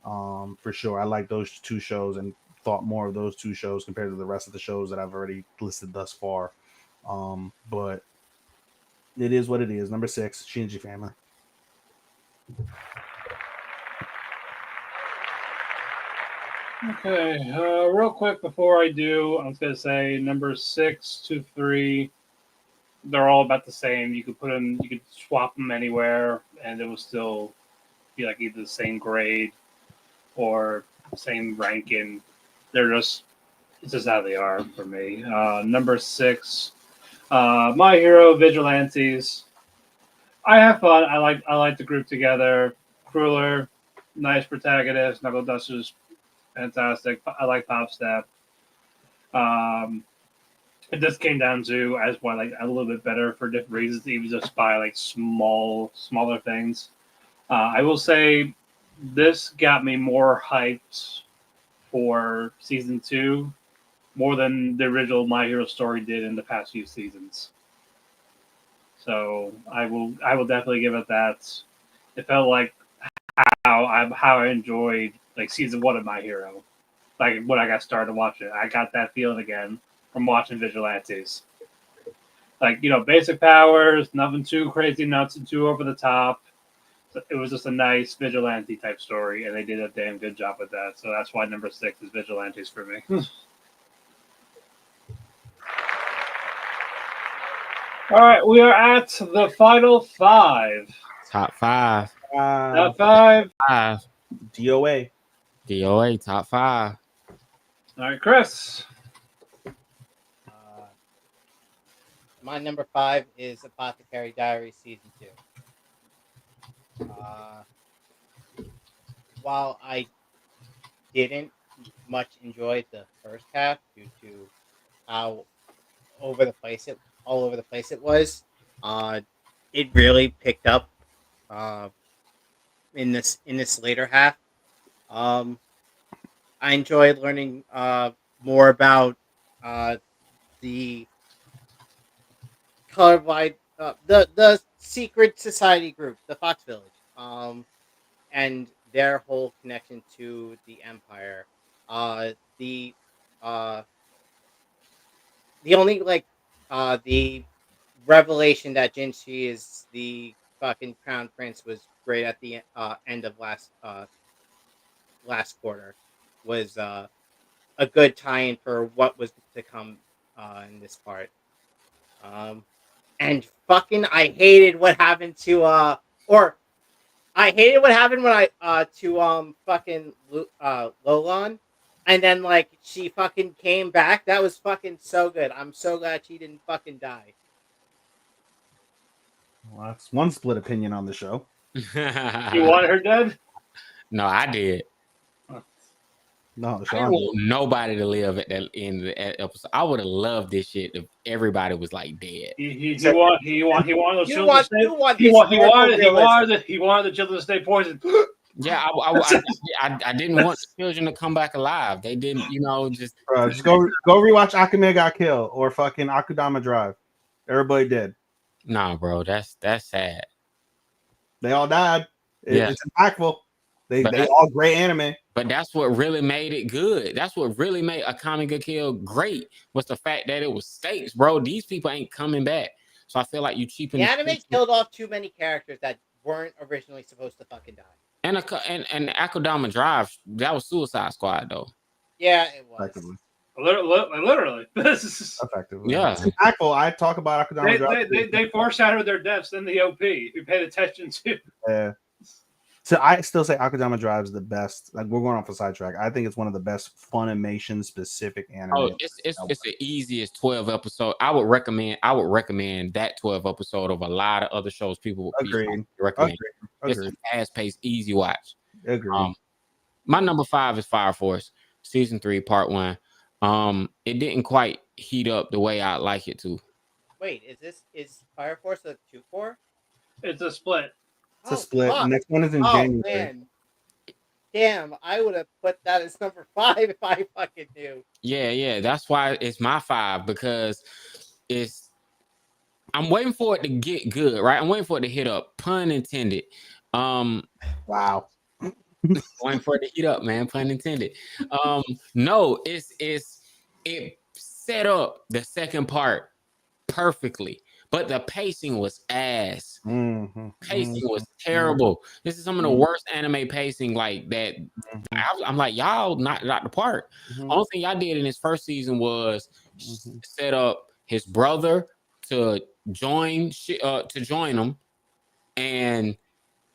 For sure. I like those 2 shows and thought more of those 2 shows compared to the rest of the shows that I've already listed thus far. But it is what it is. Number 6, Shinji Family. Okay, real quick before I do, I was gonna say number 6 to 3. They're all about the same. You could you could swap them anywhere, and it will still be like either the same grade or same ranking. It's just how they are for me. Number 6, My Hero Vigilantes. I have fun. I like the group together. Crueler, nice protagonist. Knuckle Duster's fantastic. I like Pop Step. Um, it just came down to I just want like a little bit better for different reasons, even just by like smaller things. I will say this got me more hyped for season 2 more than the original My Hero story did in the past few seasons. So I will definitely give it that. It felt like how I enjoyed like season 1 of My Hero. Like when I got started watching it, I got that feeling again from watching Vigilantes. Like basic powers, nothing too crazy, nothing too over the top. It was just a nice vigilante type story, and they did a damn good job with that. So that's why number 6 is Vigilantes for me. All right, we are at the final 5. Top 5. Top 5. 5. DOA. DOA, top 5. All right, Chris. My number 5 is Apothecary Diary Season 2. While I didn't much enjoy the first half due to how all over the place it was, it really picked up in this later half. I enjoyed learning more about the colorblind, the secret society group, the Fox Village, and their whole connection to the Empire. The uh, the only the revelation that Jinchi is the fucking crown prince was great at the end of last quarter was a good tie-in for what was to come in this part. And fucking I hated what happened to or I hated what happened when I to fucking Lolan, and then like she fucking came back. That was fucking so good. I'm so glad she didn't fucking die. Well, that's one split opinion on the show. You wanted her dead? No, I did. No, I didn't Sean. want nobody to live at the end of the episode. I would have loved this shit if everybody was like dead. He wanted those You children want to stay. you want He wanted realism. he wanted the children to stay poisoned. Yeah, I didn't want the children to come back alive. They didn't, just Just go rewatch Akame Got Killed or fucking Akudama Drive. Everybody did. nah, bro. That's sad. They all died. Yeah. It's impactful. They all great anime. But that's what really made it good. That's what really made Akame ga Kill great was the fact that it was stakes, bro. These people ain't coming back. So I feel like you cheapen The anime killed off too many characters that weren't originally supposed to fucking die. And Akudama Drive, that was Suicide Squad though. Yeah, it was. Effectively. Literally. Effectively. Yeah. It's impactful. I talk about Akudama Drive. They foreshadowed their deaths in the OP. If you paid attention to. Yeah. So I still say Akudama Drive is the best. Like we're going off a sidetrack. I think it's one of the best Funimation specific anime. Oh, it's the easiest 12 episode. I would recommend that 12 episode of a lot of other shows people would recommend. It's a fast-paced, easy watch. Agreed. My number 5 is Fire Force, season 3, part 1. It didn't quite heat up the way I'd like it to. Wait, is Fire Force a 2-4? It's a split. It's a split. Fuck. The next one is in January. Man. Damn, I would have put that as number 5 if I fucking knew. Yeah. That's why it's my 5 because I'm waiting for it to get good, right? I'm waiting for it to hit up, pun intended. Wow. Waiting for it to heat up, man. Pun intended. No, it set up the second part perfectly, but the pacing was ass. Pacing was terrible. This is some of the worst anime pacing like that. I'm like, y'all not the part. Only thing y'all did in his first season was set up his brother to join him, and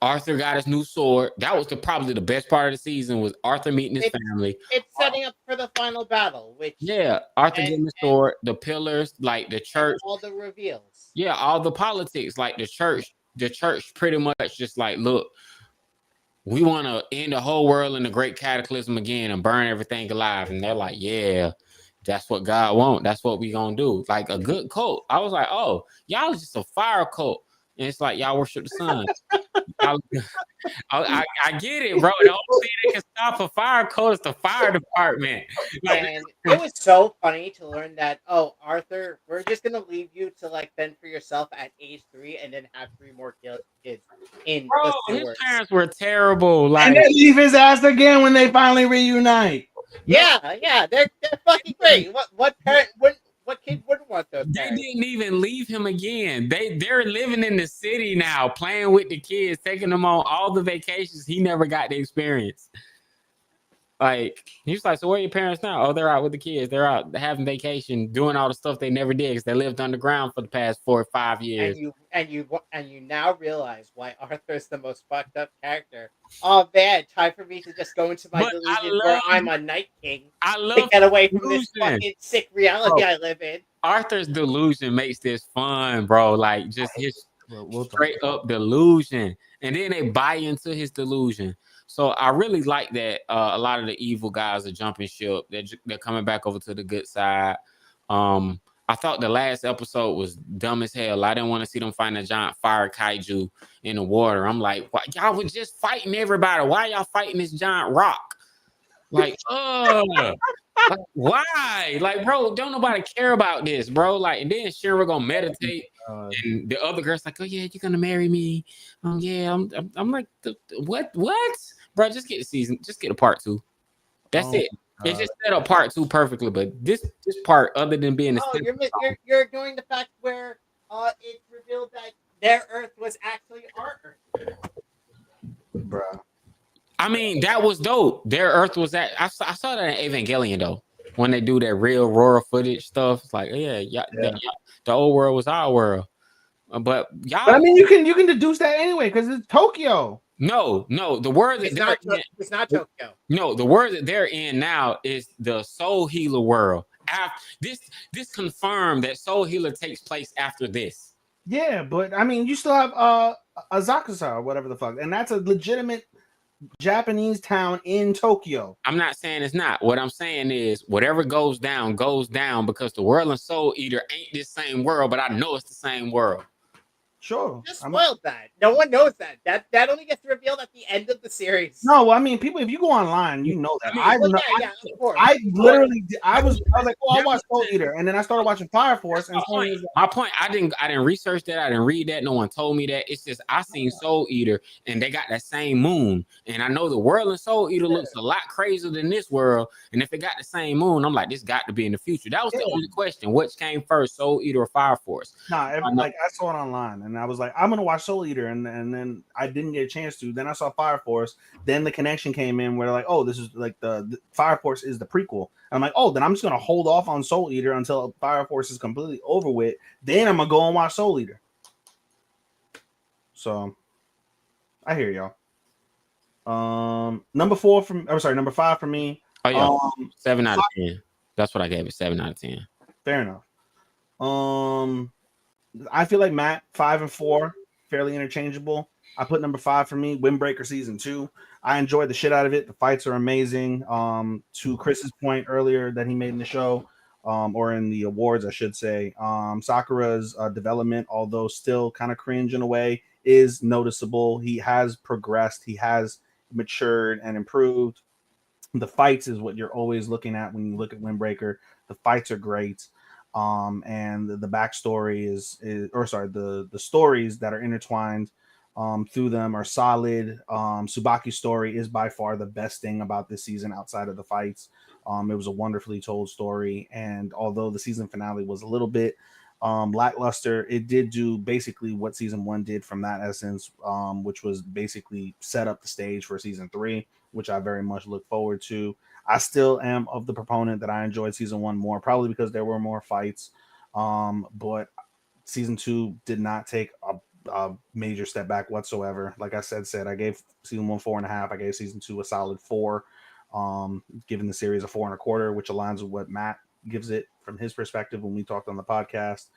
Arthur got his new sword. That was probably the best part of the season was Arthur meeting his family. It's setting up for the final battle, which Arthur getting the sword, the pillars, like the church, all the reveals. Yeah, all the politics, like the church pretty much just like, look, we want to end the whole world in a great cataclysm again and burn everything alive. And they're like, yeah, that's what God wants. That's what we gonna do. Like a good cult. I was like, oh, y'all is just a fire cult. And it's like y'all worship the sun. I get it, bro. The only thing that can stop a fire code is the fire department. Like, And it was so funny to learn that, oh, Arthur, we're just gonna leave you to like fend for yourself at age 3, and then have 3 more kids in bro, the his sewers. parents were terrible. And Like, they leave his ass again when they finally reunite. Yeah, they're fucking great. What parent wouldn't? What kid wouldn't want those they parents? didn't even leave him again. They're living in the city now, playing with the kids, taking them on all the vacations he never got to experience. Like, he's like, so where are your parents now? Oh, they're out with the kids. They're out having vacation, doing all the stuff they never did because they lived underground for the past 4 or 5 years. And you now realize why Arthur's the most fucked up character. Oh man, time for me to just go into my But delusion where I'm a Night King I to love get away from this delusion. fucking sick reality Bro. I live in. Arthur's delusion makes this fun, bro. Like, just his We'll talk. straight up delusion, and then they buy into his delusion. So I really like that a lot of the evil guys are jumping ship. They're coming back over to the good side. I thought the last episode was dumb as hell. I didn't want to see them find a giant fire kaiju in the water. I'm like, why, y'all was just fighting everybody. Why y'all fighting this giant rock? Like, like, why? Like, bro, don't nobody care about this, bro. Like, and then Shinra gonna meditate, and the other girl's like, oh yeah, you're gonna marry me. Yeah, I'm like, what, bro? Just get a part 2. That's it. It just set up part 2 perfectly. But this part, other than being a You're ignoring the fact where it revealed that their Earth was actually our Earth. Bruh. I mean, that was dope. Their Earth was at. I saw that in Evangelion though. When they do that real raw footage stuff, it's like, yeah. The old world was our world. But y'all. But I mean, you can deduce that anyway because it's Tokyo. No. The word that It's not Tokyo. No, the word that they're in now is the Soul Healer world. This confirmed that Soul Healer takes place after this. Yeah, but I mean, you still have Asakusa or whatever the fuck, and that's a legitimate Japanese town in Tokyo. I'm not saying it's not. What I'm saying is whatever goes down because the world and Soul Eater ain't this same world, but I know it's the same world. Sure. Just spoiled that. No one knows that. That only gets revealed at the end of the series. No, I mean, people, if you go online, you know that. I was like, oh, I'll watch Soul Eater, and then I started watching Fire Force. And my point, I didn't research that. I didn't read that. No one told me that. It's just I seen Soul Eater, and they got that same moon, and I know the world in Soul Eater looks a lot crazier than this world. And if it got the same moon, I'm like, this got to be in the future. That was the only question: which came first, Soul Eater or Fire Force? I saw it online, and I was like, I'm gonna watch Soul Eater, and then I didn't get a chance to. Then I saw Fire Force. Then the connection came in where they're like, oh, this is like the Fire Force is the prequel. And I'm like, oh, then I'm just gonna hold off on Soul Eater until Fire Force is completely over with. Then I'm gonna go and watch Soul Eater. So I hear y'all. Number 5 for me. Oh yeah, 7 out of 10. That's what I gave it. 7 out of 10. Fair enough. I feel like Matt 5 and 4 fairly interchangeable. I put number 5 for me, Windbreaker season 2. I enjoyed the shit out of it. The fights are amazing. To Chris's point earlier that he made in the show, or in the awards, I should say, Sakura's development, although still kind of cringe in a way, is noticeable. He has progressed. He has matured and improved. The fights is what you're always looking at when you look at Windbreaker. The fights are great. And the backstory the stories that are intertwined through them are solid. Tsubaki's story is by far the best thing about this season outside of the fights. It was a wonderfully told story, and although the season finale was a little bit lackluster, it did do basically what season 1 did from that essence, which was basically set up the stage for season 3, which I very much look forward to. I still am of the proponent that I enjoyed season 1 more, probably because there were more fights. But season 2 did not take a major step back whatsoever. Like I said, I gave season 1 4.5. I gave season 2 a solid 4. Giving the series a 4.25, which aligns with what Matt gives it from his perspective when we talked on the podcast.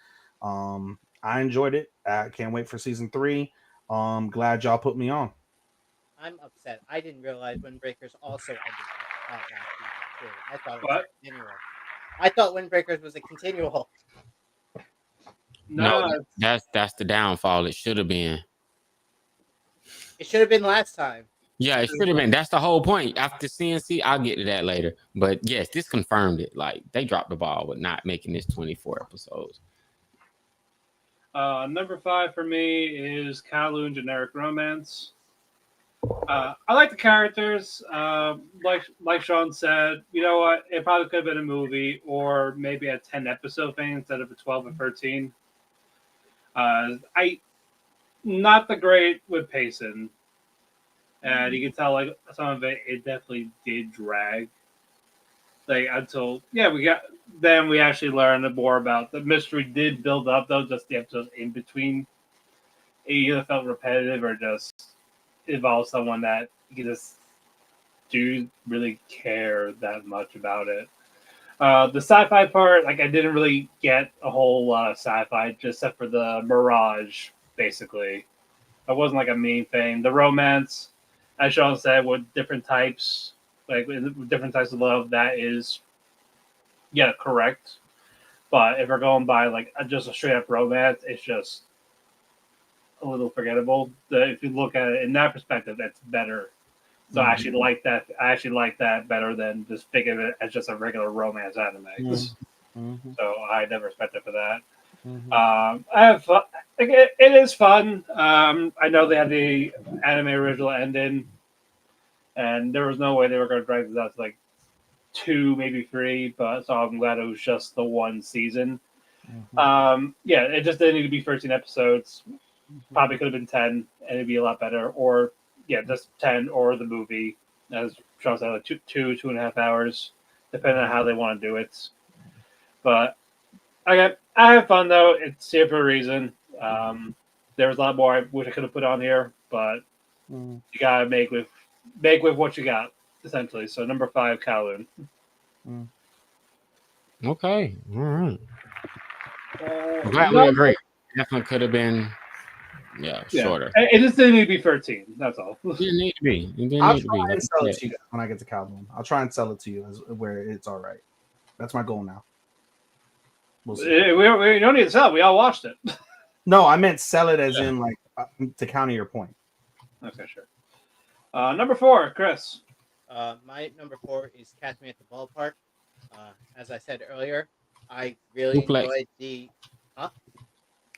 I enjoyed it. I can't wait for season 3. Glad y'all put me on. I'm upset. I didn't realize Windbreakers also ended last season too. I thought it was What? a continual. I thought Windbreakers was a continual. No, No, that's the downfall. It should have been. It should have been last time. Yeah, it should have been. That's the whole point. After CNC, I'll get to that later. But yes, this confirmed it. Like they dropped the ball with not making this 24 episodes. number 5 for me is Kowloon Generic Romance. I like the characters. Like Sean said, you know what? It probably could have been a movie or maybe a 10 episode thing instead of a 12 or 13. I not the great with pacing, and you can tell like some of it definitely did drag. Like until we actually learned more about the mystery did build up though. Just the episodes in between, it either felt repetitive or just involved someone that you just do really care that much about it. The sci-fi part, like I didn't really get a whole lot of sci-fi, just except for the Mirage, basically. It wasn't like a main thing. The romance, as Sean said, with different types, like with different types of love, that is, yeah, correct. But if we're going by like just a straight up romance, it's just a little forgettable. If you look at it in that perspective, that's better. So I actually like that. I actually like that better than just think of it as just a regular romance anime. So I never respect it for that. I have fun. It is fun. I know they had the anime original ending, and there was no way they were going to drag this out to like 2, maybe 3. But so I'm glad it was just the one season. Yeah, it just didn't need to be 13 episodes. Probably could have been 10, and it'd be a lot better. Or yeah, just 10 or the movie, as Sean said, like 2.5 hours, depending on how they want to do it. But I have fun though. It's here for a reason. There was a lot more I wish I could have put on here, but you gotta make with what you got essentially. So number 5, Kowloon. Okay, all right. I'm glad we agree. Definitely could have been, shorter. It just didn't need to be 13. That's all. It didn't need to be. It didn't I'll need to be. try Like and you sell it said. to you guys when I get to Kowloon. I'll try and sell it to you as where it's all right. That's my goal now. We'll see. We don't need to sell it. We all watched it. No, I meant sell it as in like to counter your point. Okay, sure. Number 4, Chris. My number 4 is Catch Me at the Ballpark. As I said earlier, I really enjoyed the. I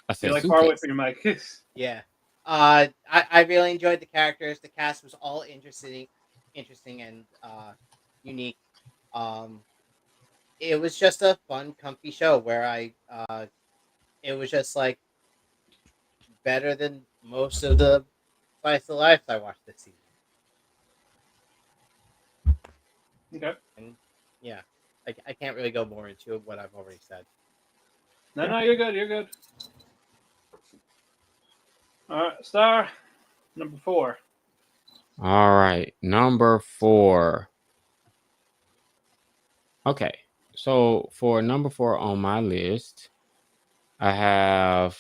You're said like far away suplex. from your mic. Yeah. I really enjoyed the characters. The cast was all interesting and unique. It was just a fun, comfy show where it was just like better than most of the slice of life I watched this season. Okay. And yeah, I can't really go more into what I've already said. No, you're good. You're good. All right, Star. Number 4. All right, number 4. Okay, so for number 4 on my list, I have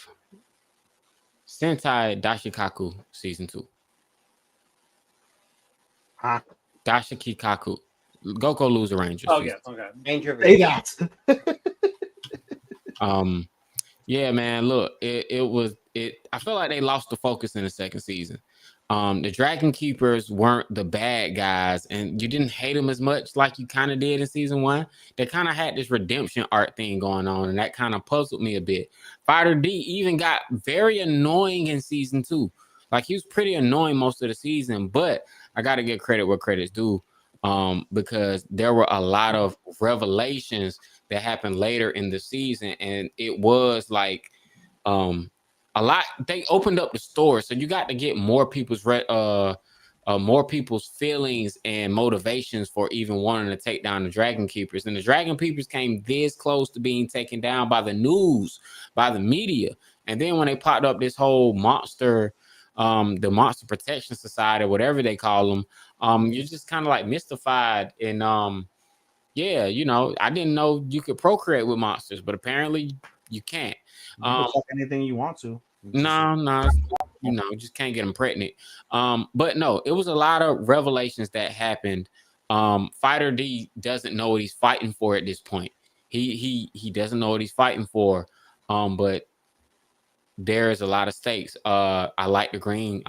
Sentai Dashikaku season 2. Huh? Dashikaku, Goku Loser Rangers. Oh season yeah. Okay. Ranger Say that. Yeah, man. Look, it was. I feel like they lost the focus in the second season. The Dragon Keepers weren't the bad guys, and you didn't hate them as much like you kind of did in season 1. They kind of had this redemption arc thing going on, and that kind of puzzled me a bit. Fighter D even got very annoying in season 2. Like he was pretty annoying most of the season, but I got to give credit where credit's due. Because there were a lot of revelations that happened later in the season, and it was like a lot. They opened up the store, so you got to get more people's feelings and motivations for even wanting to take down the Dragon Keepers. And the Dragon Keepers came this close to being taken down by the news, by the media, and then when they popped up this whole monster. The Monster Protection Society, whatever they call them, you're just kind of like mystified. And yeah, I didn't know you could procreate with monsters, but apparently you can't. You can fuck anything you want to. No, you know, just can't get them pregnant. But no, it was a lot of revelations that happened. Fighter D doesn't know what he's fighting for at this point. He doesn't know what he's fighting for. But there's a lot of stakes. I like the green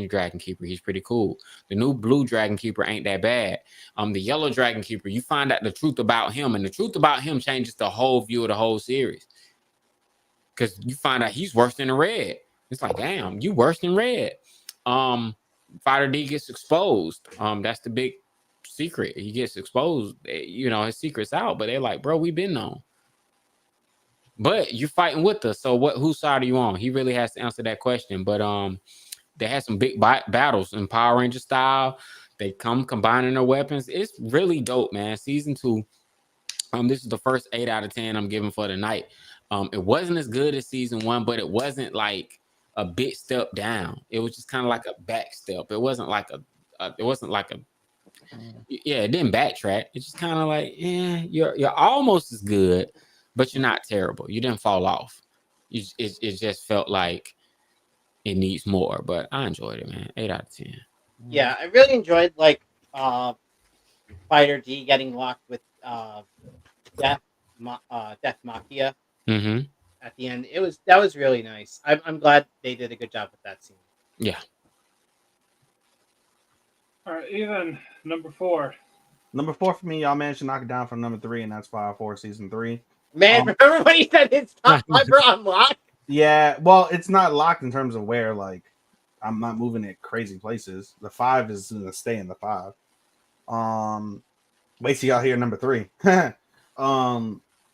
Dragon Keeper. He's pretty cool. The new blue Dragon Keeper ain't that bad. The yellow Dragon Keeper, you find out the truth about him, and the truth about him changes the whole view of the whole series. Because you find out he's worse than the red. It's like, damn, you worse than red. Fighter D gets exposed. That's the big secret. He gets exposed. You know, his secret's out, but they're like, bro, we've been known. But you're fighting with us, so whose side are you on? He really has to answer that question. But they had some big battles in Power Ranger style. They come combining their weapons. It's really dope, man. Season 2. This is the first 8 out of 10 I'm giving for the night. It wasn't as good as season 1, but it wasn't like a big step down. It was just kind of like a back step. It wasn't like it didn't backtrack. It's just kind of like, yeah, you're almost as good, but you're not terrible. You didn't fall off. It just felt like it needs more, but I enjoyed it, man. 8 out of 10. Yeah, I really enjoyed like Fighter D getting locked with Death Machia Mm-hmm. at the end. That was really nice. I'm glad they did a good job with that scene. Yeah. All right, even number 4. Number 4 for me, y'all managed to knock it down from number 3, and that's Fire Force Season 3. Man, remember when he said his top 5 were unlocked? Yeah, well, it's not locked in terms of where, like, I'm not moving it crazy places. The 5 is going to stay in the 5. Wait till y'all hear number 3.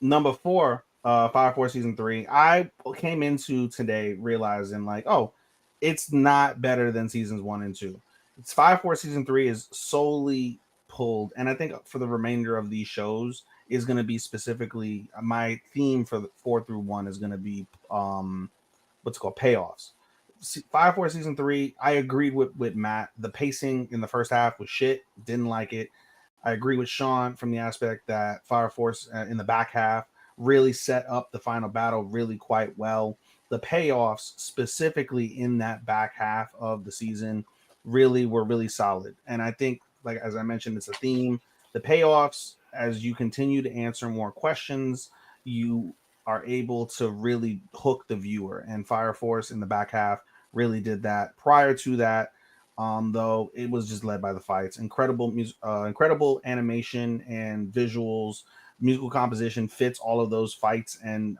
Number 4, Fire Force Season 3. I came into today realizing, like, oh, it's not better than Seasons 1 and 2. It's Fire Force Season 3 is solely pulled, and I think for the remainder of these shows is going to be specifically my theme for the 4 through 1 is going to be what's called payoffs. Fire Force Season 3, I agreed with Matt. The pacing in the first half was shit. Didn't like it. I agree with Sean from the aspect that Fire Force in the back half really set up the final battle really quite well. The payoffs specifically in that back half of the season really were really solid. And I think, like as I mentioned, it's a theme. The payoffs, as you continue to answer more questions, you are able to really hook the viewer. And Fire Force in the back half really did that. Prior to that, though, it was just led by the fights. Incredible animation and visuals. Musical composition fits all of those fights and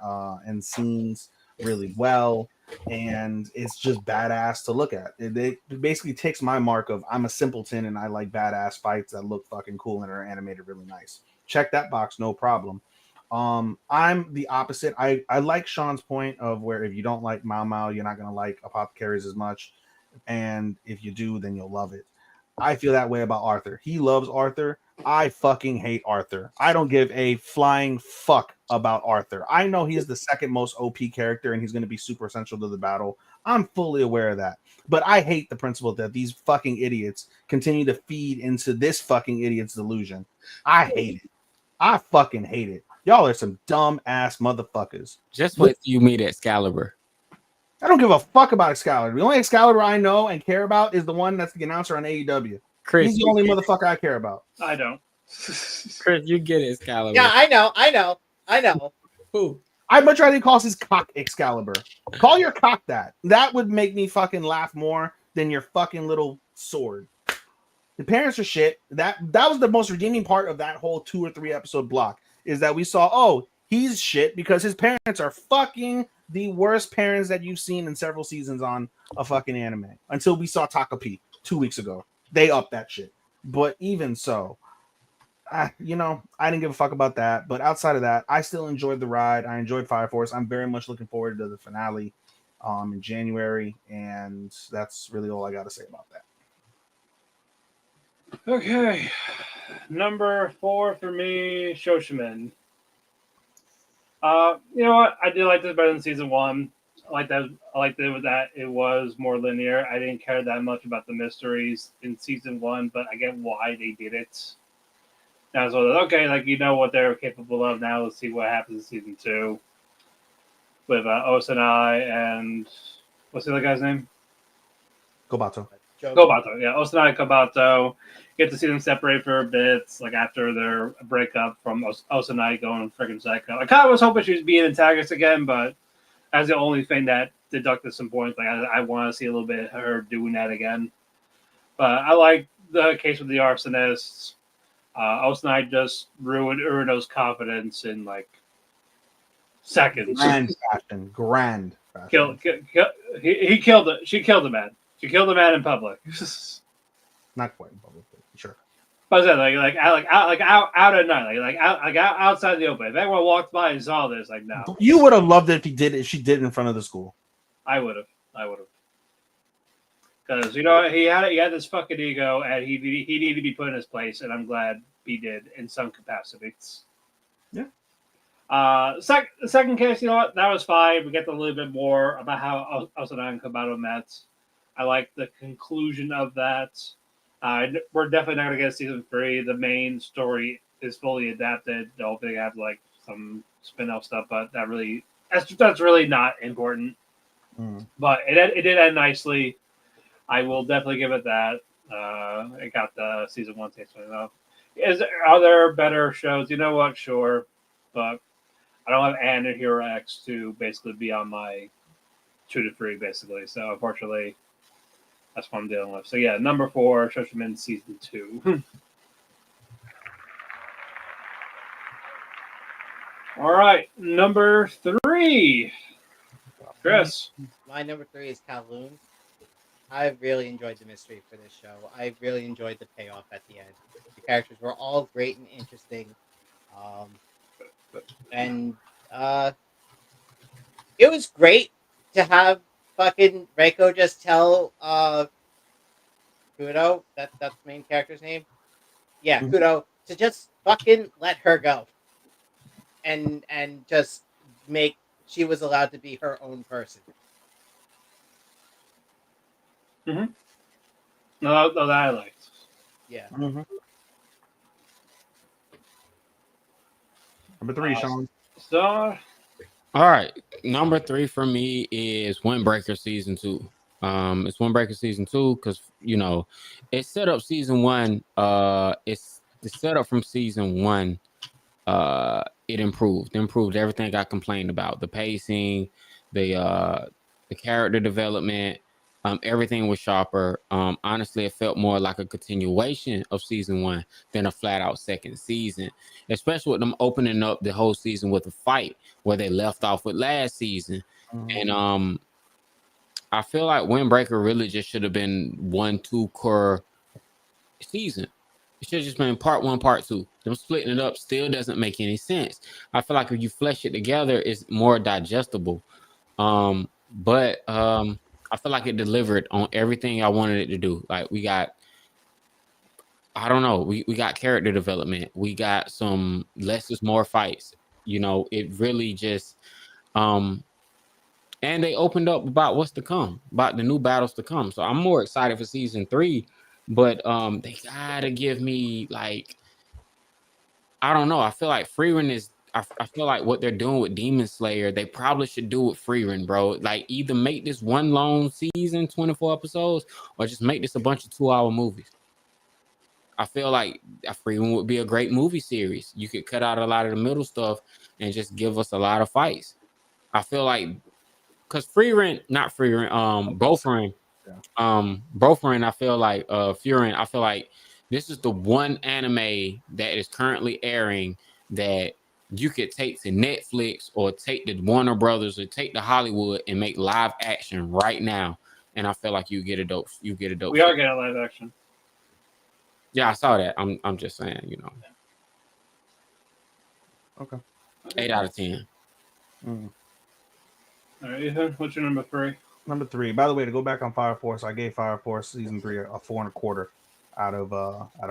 scenes really well, and it's just badass to look at. It basically takes my mark of I'm a simpleton and I like badass fights that look fucking cool and are animated really nice. Check that box, no problem. I'm the opposite. I like Sean's point of where if you don't like Mao Mao, you're not gonna like Apothecaries as much, and if you do, then you'll love it. I feel that way about Arthur. He loves Arthur. I fucking hate Arthur. I don't give a flying fuck about Arthur. I know he's the second most OP character and he's going to be super essential to the battle. I'm fully aware of that. But I hate the principle that these fucking idiots continue to feed into this fucking idiot's delusion. I hate it. I fucking hate it. Y'all are some dumb ass motherfuckers. Just wait till you meet Excalibur. I don't give a fuck about Excalibur. The only Excalibur I know and care about is the one that's the announcer on AEW. Chris, he's the only motherfucker I care about. I don't. Chris, you get Excalibur. Yeah, I know. Who? I'd much rather he calls his cock Excalibur. Call your cock that. That would make me fucking laugh more than your fucking little sword. The parents are shit. That was the most redeeming part of that whole 2 or 3 episode block is that we saw, oh, he's shit because his parents are fucking the worst parents that you've seen in several seasons on a fucking anime. Until we saw Taka P 2 weeks ago. They upped that shit. But even so, I didn't give a fuck about that. But outside of that, I still enjoyed the ride. I enjoyed Fire Force. I'm very much looking forward to the finale in January. And that's really all I got to say about that. Okay. Number 4 for me, Shoshiman. You know what? I did like this better than season 1. I liked that it was more linear. I didn't care that much about the mysteries in season 1, but I get why they did it. Now, so okay, like you know what they're capable of. Now let's see what happens in season 2 with Osanai and what's the other guy's name? Kobato. Kobato, yeah, Osanai and Kobato. Get to see them separate for a bit, like after their breakup from Osanai going freaking psycho. I kind of was hoping she was being antagonist again, but that's the only thing that deducted some points. Like I want to see a little bit of her doing that again. But I like the case with the arsonists. Osanai just ruined Urano's confidence in like seconds. Grand fashion. He killed it. She killed the man. She killed the man in public. Not quite in public, but sure. But I said, out at night, out outside the open. If anyone walked by and saw this, like no, You would have loved it if he did it. If she did it in front of the school. I would have, because you know he had this fucking ego, and he needed to be put in his place, and I'm glad he did in some capacity. Yeah. The second case, you know what, that was fine. We get a little bit more about how Osanai and Kobato met. I like the conclusion of that. We're definitely not gonna get season 3. The main story is fully adapted. The whole thing have like some spin-off stuff, but that's really not important. But it did end nicely. I will definitely give it that. It got the season 1 taste enough. Are there better shows? You know what? Sure, but I don't have Ann and Hero X to basically be on my 2 to 3 basically. So unfortunately, that's what I'm dealing with. So yeah, number 4, Shoshimin season 2. All right, number 3, Chris. My number 3 is Kowloon. I really enjoyed the mystery for this show. I really enjoyed the payoff at the end. The characters were all great and interesting, and it was great to have fucking Reiko just tell Kudo, that's the main character's name. Yeah, Kudo, to just fucking let her go. And just make she was allowed to be her own person. Mm-hmm. No, that I liked. Yeah. Mm-hmm. Number 3, Sean. So, all right, number 3 for me is Windbreaker season 2. It's Windbreaker season 2 because you know it set up season 1. It's the setup from season 1. It improved everything I complained about: the pacing, the character development. Everything was sharper. Honestly, it felt more like a continuation of season 1 than a flat out second season, especially with them opening up the whole season with a fight where they left off with last season. And I feel like Windbreaker really just should have been 1-2 core season. It should have just been part 1, part 2. Them splitting it up still doesn't make any sense. I feel like if you flesh it together, it's more digestible. But I feel like it delivered on everything I wanted it to do. Like we got, I don't know, we got character development. We got some less is more fights. You know, it really just and they opened up about what's to come, about the new battles to come. So I'm more excited for season 3, but they gotta give me like, I don't know. I feel like Freerin is. I feel like what they're doing with Demon Slayer, they probably should do with Freerin, bro. Like either make this one long season, 24 episodes, or just make this a bunch of 2-hour movies. I feel like Freerin would be a great movie series. You could cut out a lot of the middle stuff and just give us a lot of fights. I feel like because Bofrin, I feel like Furin, I feel like this is the one anime that is currently airing that you could take to Netflix or take the Warner Brothers or take to Hollywood and make live action right now. And I feel like you get a dope. We are getting live action. Yeah, I saw that. I'm just saying, you know. Okay. 8 out of 10. All right, Ethan, what's your number 3? Number 3. By the way, to go back on Fire Force, I gave Fire Force season 3 a 4.25 out of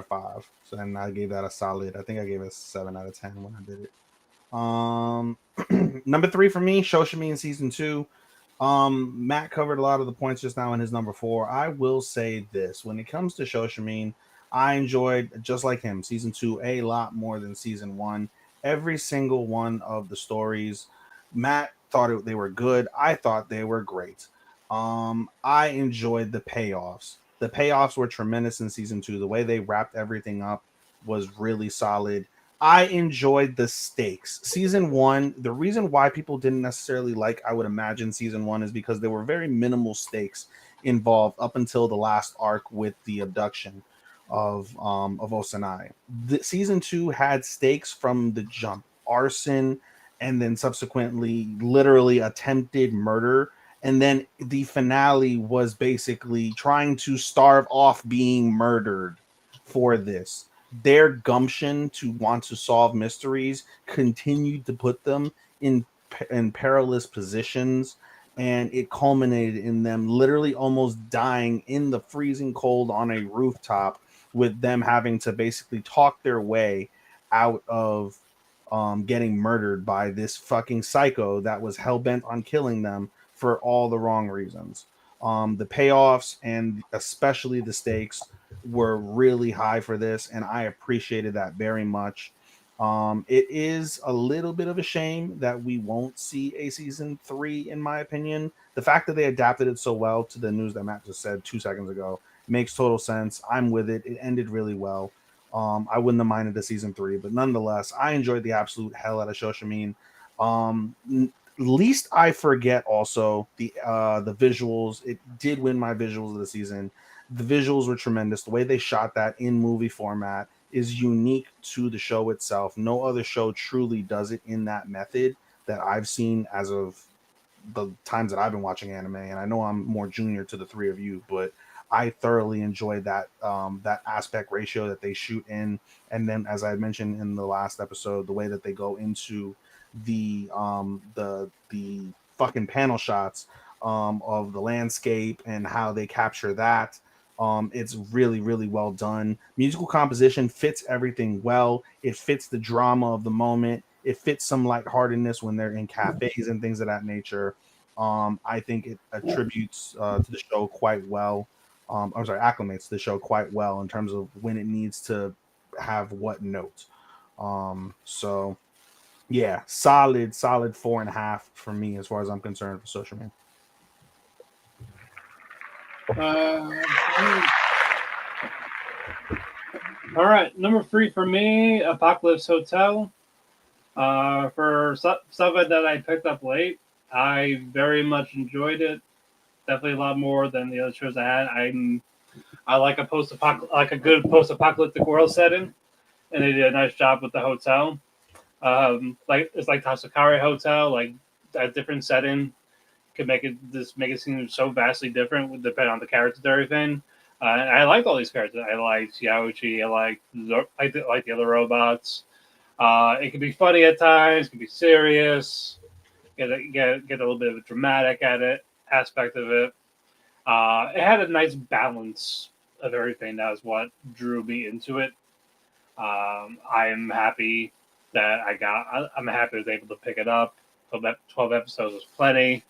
5. So then I gave that a solid. I think I gave it a 7 out of 10 when I did it. Number 3 for me, Shoshimin season 2. Matt covered a lot of the points just now in his number 4. I will say this: when it comes to Shoshimin, I enjoyed, just like him, season 2 a lot more than season 1. Every single one of the stories, Matt thought they were good. I thought they were great. I enjoyed the payoffs. The payoffs were tremendous in season 2. The way they wrapped everything up was really solid. I enjoyed the stakes. Season 1, the reason why people didn't necessarily like, I would imagine, season 1 is because there were very minimal stakes involved up until the last arc with the abduction of Osanai. The season 2 had stakes from the jump. Arson, and then subsequently literally attempted murder, and then the finale was basically trying to starve off being murdered for this. Their gumption to want to solve mysteries continued to put them in perilous positions, and it culminated in them literally almost dying in the freezing cold on a rooftop, with them having to basically talk their way out of getting murdered by this fucking psycho that was hell-bent on killing them for all the wrong reasons. The payoffs and especially the stakes were really high for this, and I appreciated that very much. It is a little bit of a shame that we won't see a season 3, in my opinion. The fact that they adapted it so well to the news that Matt just said 2 seconds ago makes total sense. I'm with it. It ended really well. I wouldn't have minded the season 3, but nonetheless, I enjoyed the absolute hell out of Shoshamin. Least I forget also the visuals. It did win my visuals of the season. The visuals were tremendous. The way they shot that in movie format is unique to the show itself. No other show truly does it in that method that I've seen as of the times that I've been watching anime. And I know I'm more junior to the three of you, but I thoroughly enjoy that aspect ratio that they shoot in. And then, as I mentioned in the last episode, the way that they go into the fucking panel shots of the landscape and how they capture that. It's really, really well done. Musical composition fits everything well. It fits the drama of the moment. It fits some lightheartedness when they're in cafes and things of that nature. I think it attributes to the show quite well. I'm sorry, acclimates to the show quite well in terms of when it needs to have what note. So yeah, solid 4.5 for me as far as I'm concerned for Social Man. All right, number 3 for me, Apocalypse Hotel. For something that I picked up late, I very much enjoyed it. Definitely a lot more than the other shows I had. I like a good post-apocalyptic world setting, and they did a nice job with the hotel. Like it's like Tasakari Hotel, like a different setting could make it seem so vastly different depending on the characters and everything. I liked all these characters. I liked Yaoichi. I like the other robots. It can be funny at times. It can be serious. Get a little bit of a dramatic aspect of it. It had a nice balance of everything. That was what drew me into it. I'm happy that I'm happy I was able to pick it up. 12 episodes was plenty.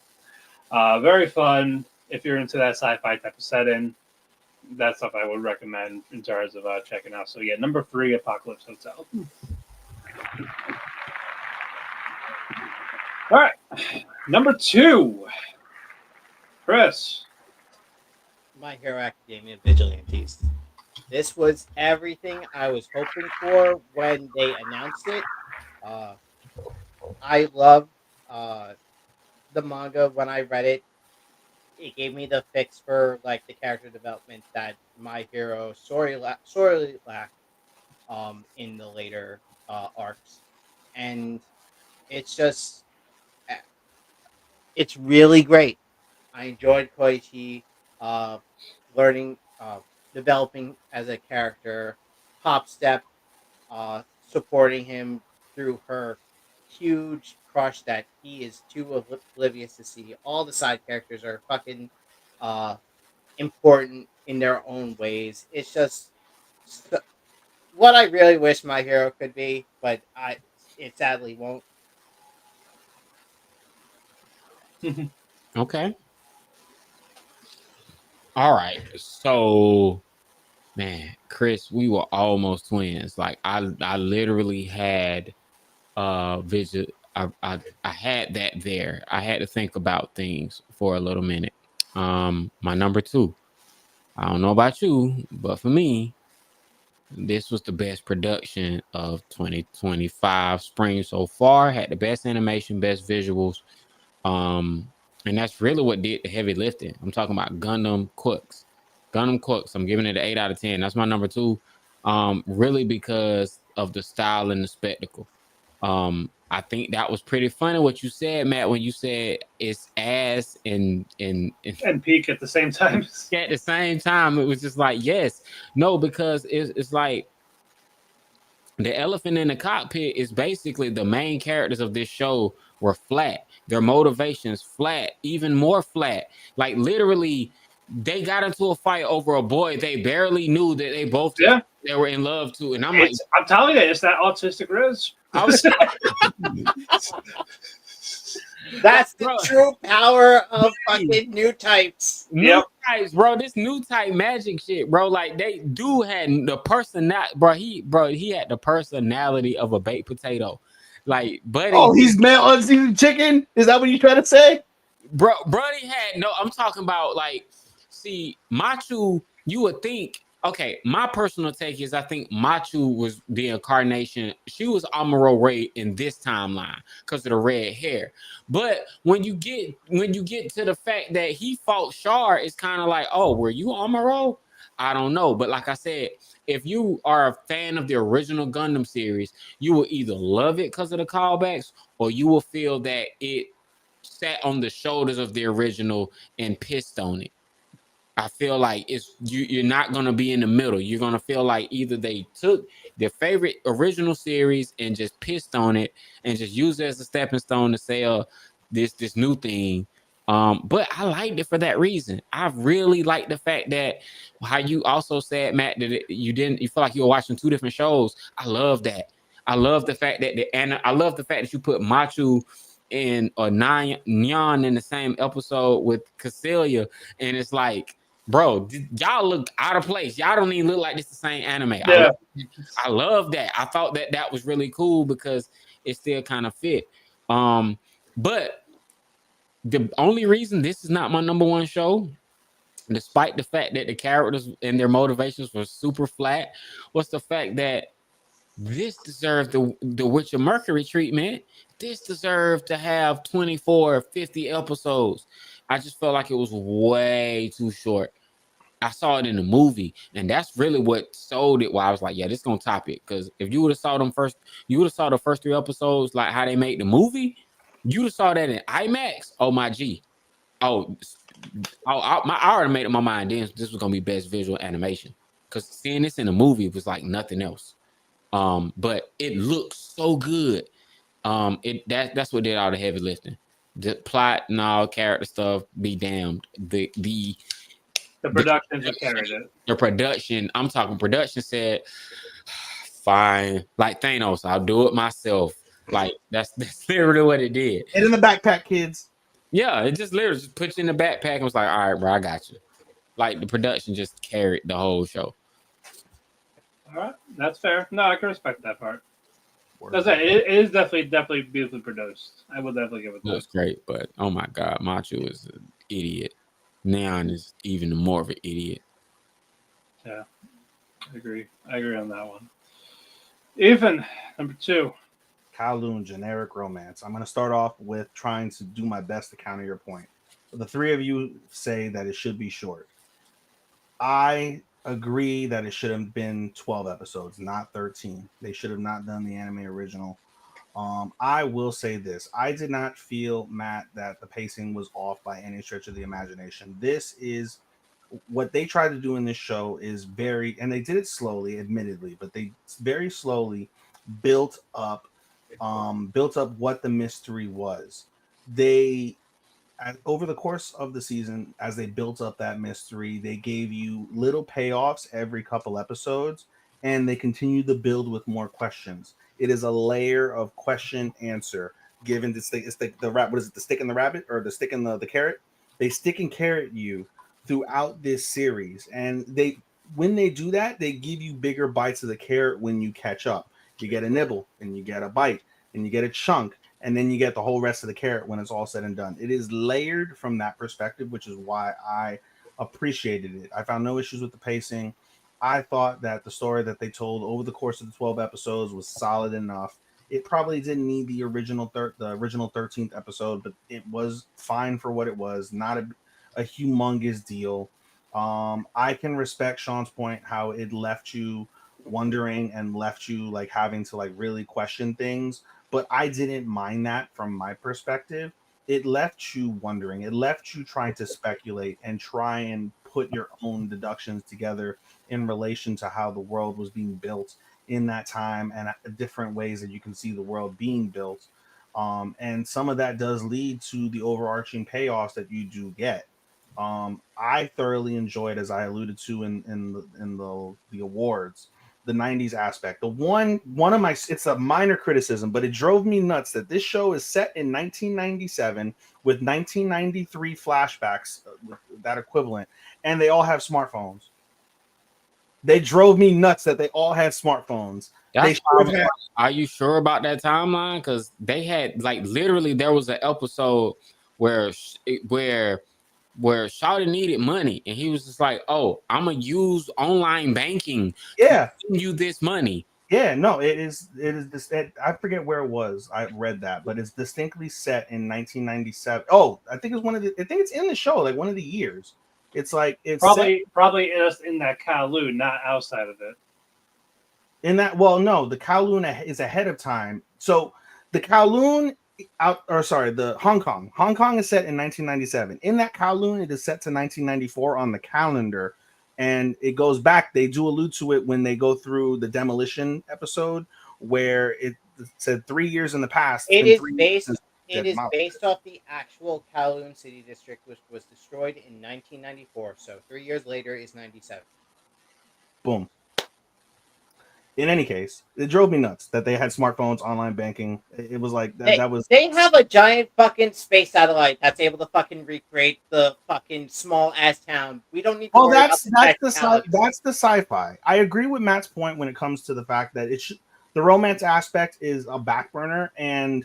Very fun if you're into that sci-fi type of setting. That's stuff I would recommend in terms of checking out. So yeah, number 3, Apocalypse Hotel. All right, number 2, Chris. My Hero Academia Vigilantes. This was everything I was hoping for when they announced it. I loved the manga when I read it. It gave me the fix for like the character development that My Hero sorely lacked in the later arcs, and it's just eh, it's really great. I enjoyed Koichi, uh, learning, developing as a character. Pop Step, supporting him through her huge crush that he is too oblivious to see. All the side characters are fucking uh, important in their own ways. It's just s- what I really wish My Hero could be, but it sadly won't. Okay. All right. So, man, Chris, we were almost twins. Like I literally had vision. I had that there. I had to think about things for a little minute. My number two. I don't know about you, but for me, this was the best production of 2025 spring so far. Had the best animation, best visuals. Um, and that's really what did the heavy lifting. I'm talking about Gundam Quicks. Gundam Quicks. I'm giving it an 8 out of 10. That's my number two. Really because of the style and the spectacle. I think that was pretty funny what you said, Matt, when you said it's ass and And peak at the same time. at the same time. It was just like, yes, no, because it's like the elephant in the cockpit is basically the main characters of this show were flat. Their motivations flat, even more flat. Like literally, they got into a fight over a boy they barely knew that they both Yeah, they were in love to, and I'm like, I'm telling you, it's that autistic Riz. I was, That's the bro, true power of fucking new types. new types, bro. This new type magic shit, bro. Like they do had the personality, bro. He had the personality of a baked potato. Like, buddy, Oh, he's male unseasoned chicken. Is that what you trying to say? Brody had no. I'm talking about like, see, Machu. You would think. Okay, my personal take is I think Machu was the incarnation. She was Amuro Ray in this timeline because of the red hair. But when you get to the fact that he fought Char, it's kind of like, oh, were you Amuro? I don't know. But like I said, if you are a fan of the original Gundam series, you will either love it because of the callbacks, or you will feel that it sat on the shoulders of the original and pissed on it. I feel like you're not gonna be in the middle. You're gonna feel like either they took their favorite original series and just pissed on it and just used it as a stepping stone to sell this new thing. But I liked it for that reason. I really like the fact that how you also said, Matt, that you feel like you were watching two different shows. I love that. I love the fact that I love the fact that you put Machu and or Nyan in the same episode with Cassilia, and it's like, bro, y'all look out of place. Y'all don't even look like this the same anime. Yeah, I love that. I thought that was really cool because it still kind of fit. But the only reason this is not my number one show, despite the fact that the characters and their motivations were super flat, was the fact that this deserved the Witch of Mercury treatment. This deserved to have 24, 50 episodes. I just felt like it was way too short. I saw it in the movie, and that's really what sold it. Why I was like, yeah, this gonna top it. Because if you would have saw them first, you would have saw the first three episodes, like how they made the movie. You would have saw that in IMAX. Oh my G. Oh, I already made up my mind. Then this was gonna be best visual animation. Because seeing this in the movie was like nothing else. But it looks so good. That's what did all the heavy lifting. The plot and all character stuff be damned. the production just carried it. The production, I'm talking production said, fine, like Thanos, I'll do it myself. Like that's literally what it did. Get in the backpack, kids. Yeah, it just literally just put you in the backpack and was like, all right, bro, I got you. Like the production just carried the whole show. All right, that's fair. No, I can respect that part. That's it is definitely beautifully produced. I would definitely give it that. Looks great, but oh my god, Machu is an idiot. Neon is even more of an idiot. Yeah, I agree. I agree on that one. Ethan, number two. Kowloon generic romance. I'm going to start off with trying to do my best to counter your point. So the three of you say that it should be short. I agree that it should have been 12 episodes, not 13. They should have not done the anime original. I will say this. I did not feel, Matt, that the pacing was off by any stretch of the imagination. This is what they tried to do in this show is very, and they did it slowly, admittedly, but they very slowly built up what the mystery was. They over the course of the season, as they built up that mystery, they gave you little payoffs every couple episodes, and they continued to build with more questions. It is a layer of question answer given this thing. It's the rat. What is it? The stick and the rabbit, or the stick and the carrot? They stick and carrot you throughout this series, and when they do that, they give you bigger bites of the carrot when you catch up. You get a nibble, and you get a bite, and you get a chunk, and then you get the whole rest of the carrot when it's all said and done. It is layered from that perspective, which is why I appreciated it. I found no issues with the pacing. I thought that the story that they told over the course of the 12 episodes was solid enough. It probably didn't need the original 13th episode, but it was fine for what it was. Not a humongous deal. I can respect Sean's point how it left you wondering and left you like having to like really question things, but I didn't mind that from my perspective. It left you wondering. It left you trying to speculate and try and put your own deductions together in relation to how the world was being built in that time and different ways that you can see the world being built. And some of that does lead to the overarching payoffs that you do get. I thoroughly enjoyed, as I alluded to in the awards, the 90s aspect. The one of my it's a minor criticism, but it drove me nuts that this show is set in 1997 with 1993 flashbacks, that equivalent, and they all have smartphones. They drove me nuts that they all had smartphones. They That's should why I have was had. like, are you sure about that timeline? Because they had like literally there was an episode where where Shawty needed money, and he was just like, "Oh, I'm gonna use online banking to Yeah, send you this money." yeah, no, it is this. I forget where it was. I read that, but it's distinctly set in 1997. Oh, I think it's one of the. I think it's in the show, like one of the years. It's like it's set Probably in that Kowloon, not outside of it. in that. Well, no, the Kowloon is ahead of time. So the Kowloon the Hong Kong. Hong Kong is set in 1997. In that Kowloon, it is set to 1994 on the calendar, and it goes back. They do allude to it when they go through the demolition episode, where it said 3 years in the past. It's It been is 3 years based. since they It is demolished it. based off the actual Kowloon City District, which was destroyed in 1994. So 3 years later is 97. Boom. In any case, it drove me nuts that they had smartphones, online banking. It was like that. They That was they have a giant fucking space satellite that's able to fucking recreate the fucking small ass town. We don't need to well. worry about the technicalities. That's the sci-fi. I agree with Matt's point when it comes to the fact that the romance aspect is a back burner, and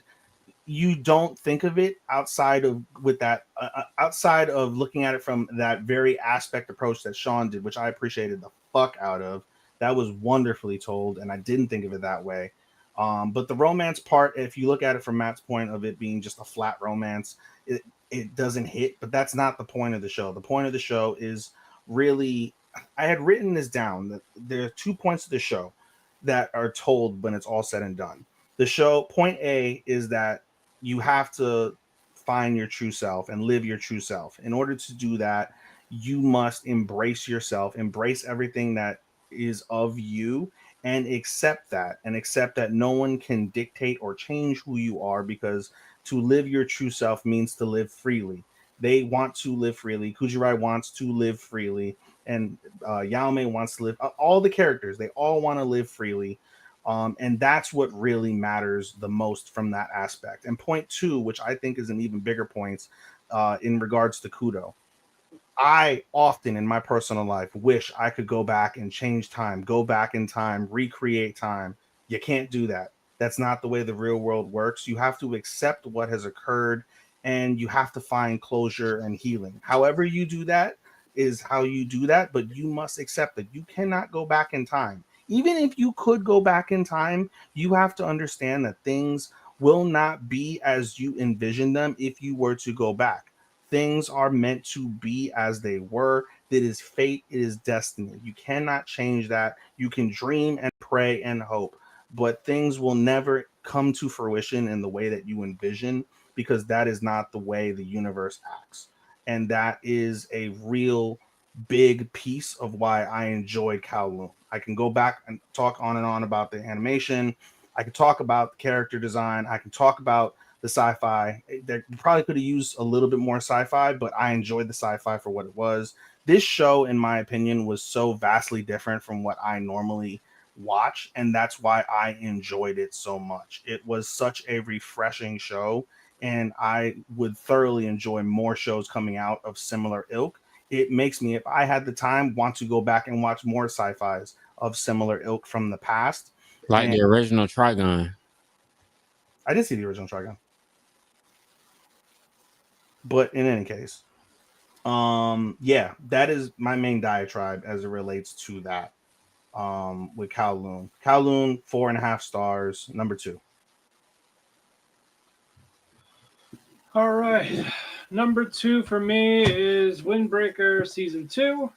you don't think of it outside of outside of looking at it from that very aspect approach that Sean did, which I appreciated the fuck out of. That was wonderfully told, and I didn't think of it that way. But the romance part, if you look at it from Matt's point of it being just a flat romance, it doesn't hit. But that's not the point of the show. The point of the show is really, I had written this down, that there are 2 points of the show that are told when it's all said and done. The show, point A, is that you have to find your true self and live your true self. In order to do that, you must embrace yourself, embrace everything that is of you, and accept that no one can dictate or change who you are, because to live your true self means to live freely. They want to live freely. Kujirai wants to live freely, and Yaume wants to live. All the characters, they all want to live freely, and that's what really matters the most from that aspect. And point 2, which I think is an even bigger point, in regards to Kudo. I often in my personal life wish I could go back and change time, go back in time, recreate time. You can't do that. That's not the way the real world works. You have to accept what has occurred, and you have to find closure and healing. However, you do that is how you do that, but you must accept that you cannot go back in time. Even if you could go back in time, you have to understand that things will not be as you envision them if you were to go back. Things are meant to be as they were. It is fate, it is destiny. You cannot change that. You can dream and pray and hope, but things will never come to fruition in the way that you envision, because that is not the way the universe acts. And that is a real big piece of why I enjoyed Kowloon. I can go back and talk on and on about the animation. I can talk about the character design. I can talk about the sci-fi. They probably could have used a little bit more sci-fi, but I enjoyed the sci-fi for what it was. This show, in my opinion, was so vastly different from what I normally watch, and that's why I enjoyed it so much. It was such a refreshing show, and I would thoroughly enjoy more shows coming out of similar ilk. It makes me, if I had the time, want to go back and watch more sci-fis of similar ilk from the past. Like And the original Trigon. I did see the original Trigon. But in any case, yeah, that is my main diatribe as it relates to that. With Kowloon. Kowloon, 4.5 stars, number 2. All right. Number 2 for me is Windbreaker Season 2.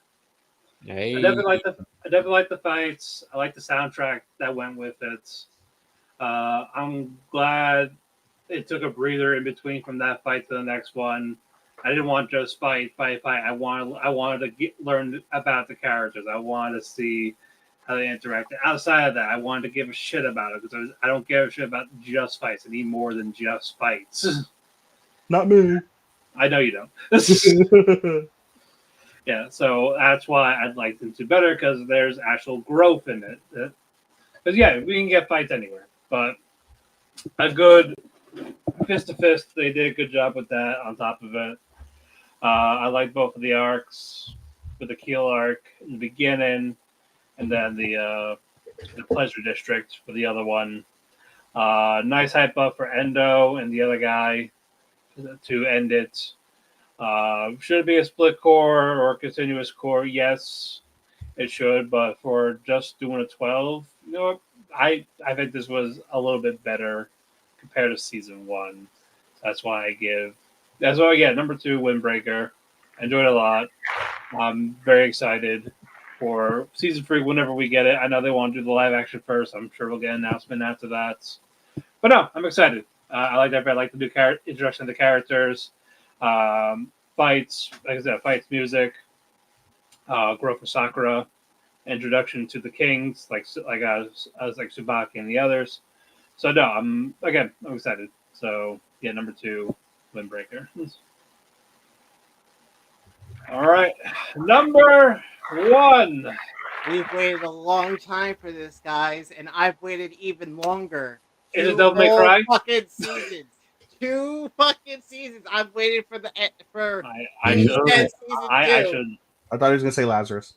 Hey, I definitely like the fights. I like the soundtrack that went with it. I'm glad it took a breather in between from that fight to the next one. I didn't want just fight, fight, fight. I wanted to learn about the characters. I wanted to see how they interacted. Outside of that, I wanted to give a shit about it because I don't give a shit about just fights. I need more than just fights. Not me. I know you don't. Yeah, so that's why I'd like them to better because there's actual growth in it. Because yeah, we can get fights anywhere, but a good fist to fist, they did a good job with that. On top of it, I like both of the arcs, with the Keel arc in the beginning, and then the Pleasure District for the other one. Nice hype up for Endo and the other guy to end it. Should it be a split core or a continuous core? Yes, it should, but for just doing a 12, you know, I think this was a little bit better compared to season 1. That's why I give. That's why I get number 2, Windbreaker. Enjoyed it a lot. I'm very excited for season 3 whenever we get it. I know they want to do the live action first. I'm sure we'll get an announcement after that. But no, I'm excited. I like that. I like the new introduction of the characters, fights. Like I said, fights, music, growth for Sakura, introduction to the kings, like I was like Tsubaki and the others. So no, I'm excited. So yeah, number 2, Windbreaker. All right, number 1. We've waited a long time for this, guys, and I've waited even longer. Is it 2 Devil May whole Cry? fucking seasons. 2 fucking seasons. I've waited for I You should. know Weekend it. season I 2. should. I thought he was gonna say Lazarus.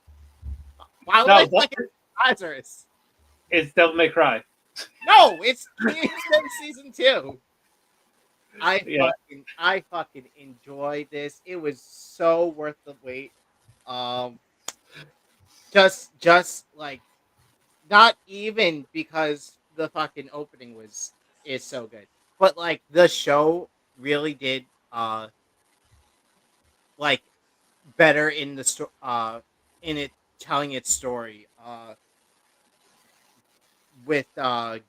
Why would No, I fucking Lazarus? it's Devil May Cry. No, it's Weekend season 2. Yeah. I fucking enjoyed this. It was so worth the wait. Um, just like not even because the fucking opening is so good, but like the show really did like better in in it telling its story with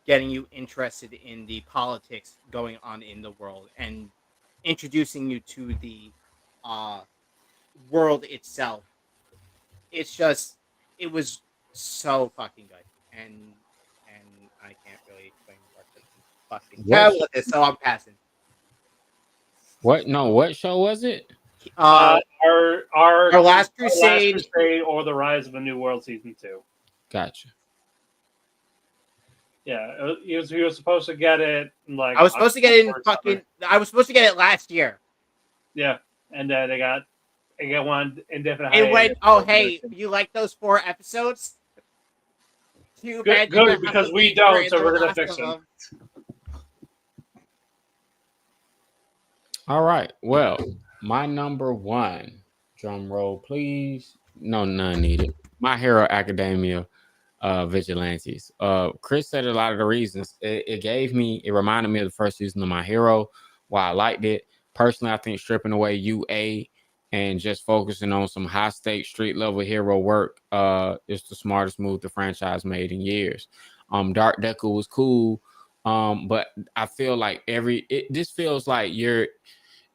getting you interested in the politics going on in the world and introducing you to the uh world itself. It's just it was so fucking good, and I can't really explain more because I'm fucking What? terrible at this, so I'm passing. What? No, what show was it? Uh, Our our last Last crusade. Crusade or the Rise of a New World season 2. Gotcha. Yeah, he was supposed to get it in like I was supposed to get it in October, fucking. summer. I was supposed to get it last year. Yeah, and they got one indefinite It hiatus. went. Oh hey, you like those 4 episodes? Too bad you're Good gonna have because to we wait for don't, so the we're gonna last fix of them. All right. Well, my number 1, drum roll, please. No, none needed. My Hero Academia Vigilantes. Chris said a lot of the reasons. It reminded me of the first season of My Hero, why I liked it. Personally, I think stripping away UA and just focusing on some high stakes street level hero work is the smartest move the franchise made in years. Dark Deku was cool. But I feel like this feels like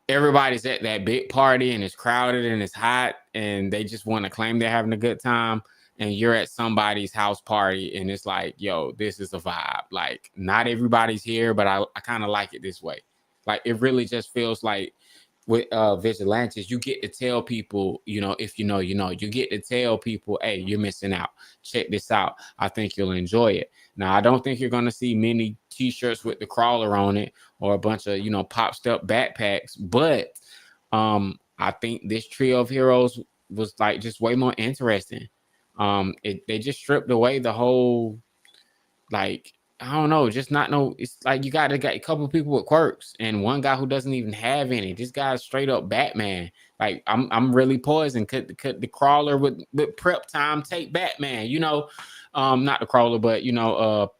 everybody's at that big party and it's crowded and it's hot and they just want to claim they're having a good time, and you're at somebody's house party and it's like, yo, this is a vibe. Like, not everybody's here, but I kind of like it this way. Like, it really just feels like with Vigilantes, you get to tell people, if you know, you get to tell people, hey, you're missing out. Check this out. I think you'll enjoy it. Now, I don't think you're going to see many t-shirts with the crawler on it or a bunch of, popped up backpacks, but I think this trio of heroes was like just way more interesting. They just stripped away the whole like I don't know, just not know. It's like you got a couple people with quirks and one guy who doesn't even have any. This guy's straight up Batman. Like I'm really poisoned. Could the crawler with prep time take Batman? Not the crawler, but Knuckle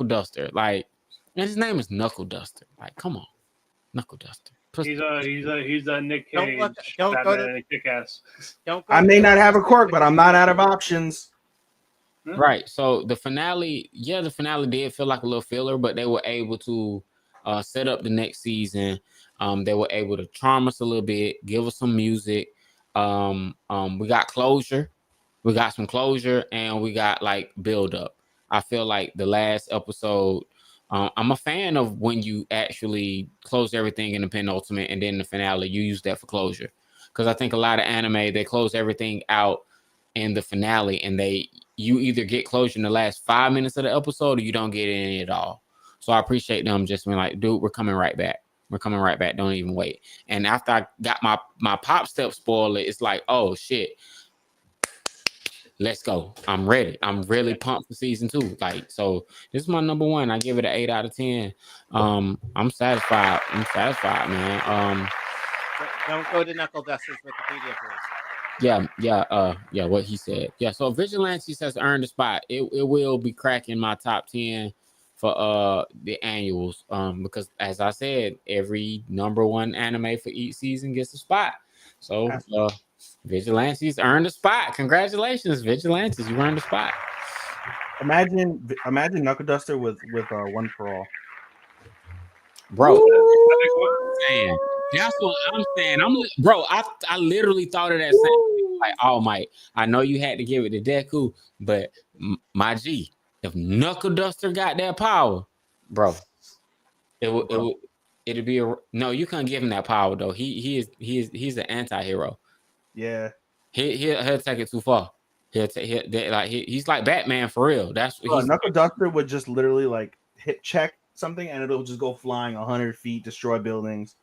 Duster. Like, and his name is Knuckle Duster. Like, come on, Knuckle Duster. He's a Nick Cage Don't go to- Batman Kick-Ass. Don't go I to may the not have a Wikipedia quirk, but I'm not out of page. options. Right. So the finale did feel like a little filler, but they were able to set up the next season. They were able to charm us a little bit, give us some music. We got closure. We got some closure, and we got like build up. I feel like the last episode. I'm a fan of when you actually close everything in the penultimate, and then the finale you use that for closure. Because I think a lot of anime they close everything out in the finale, and you either get closure in the last 5 minutes of the episode or you don't get any at all. So I appreciate them just being like, dude, we're coming right back. We're coming right back. Don't even wait. And after I got my pop step spoiler, it's like, oh shit, let's go. I'm ready. I'm really pumped for season 2. Like, so this is my number one. I give it an 8 out of 10. I'm satisfied. Man. Don't go to Knuckle Duster's Wikipedia page. Yeah, what he said. Yeah, so Vigilantes has earned a spot. It will be cracking my top 10 for the annuals. Because as I said, every number one anime for each season gets a spot. So Vigilantes earned a spot. Congratulations, Vigilantes. You earned a spot. Imagine Knuckle Duster with One for All. Bro, saying. That's what I'm saying. Bro, I literally thought of that same thing. Like, oh my, I know you had to give it to Deku, but my G, if Knuckle Duster got that power, bro, it'd be no. You can't give him that power though. He's an anti-hero. Yeah, He'll take it too far. He's like Batman for real. That's what Knuckle Duster would just literally like hit check something and it'll just go flying 100 feet, destroy buildings.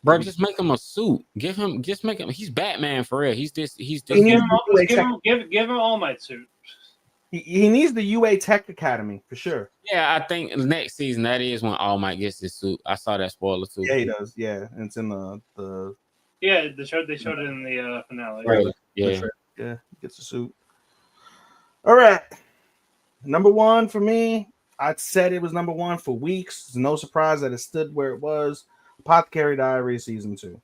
Bro, just make him a suit. Just make him. He's Batman for real. He's this. Give him All Might suit. He needs the UA Tech Academy for sure. Yeah, I think next season that is when All Might gets his suit. I saw that spoiler too. Yeah, he does. Yeah, and it's in the. Yeah, they showed it in the finale. Right. Yeah, he gets a suit. All right, number one for me. I said it was number one for weeks. It's no surprise that it stood where it was. Apothecary Diary season 2.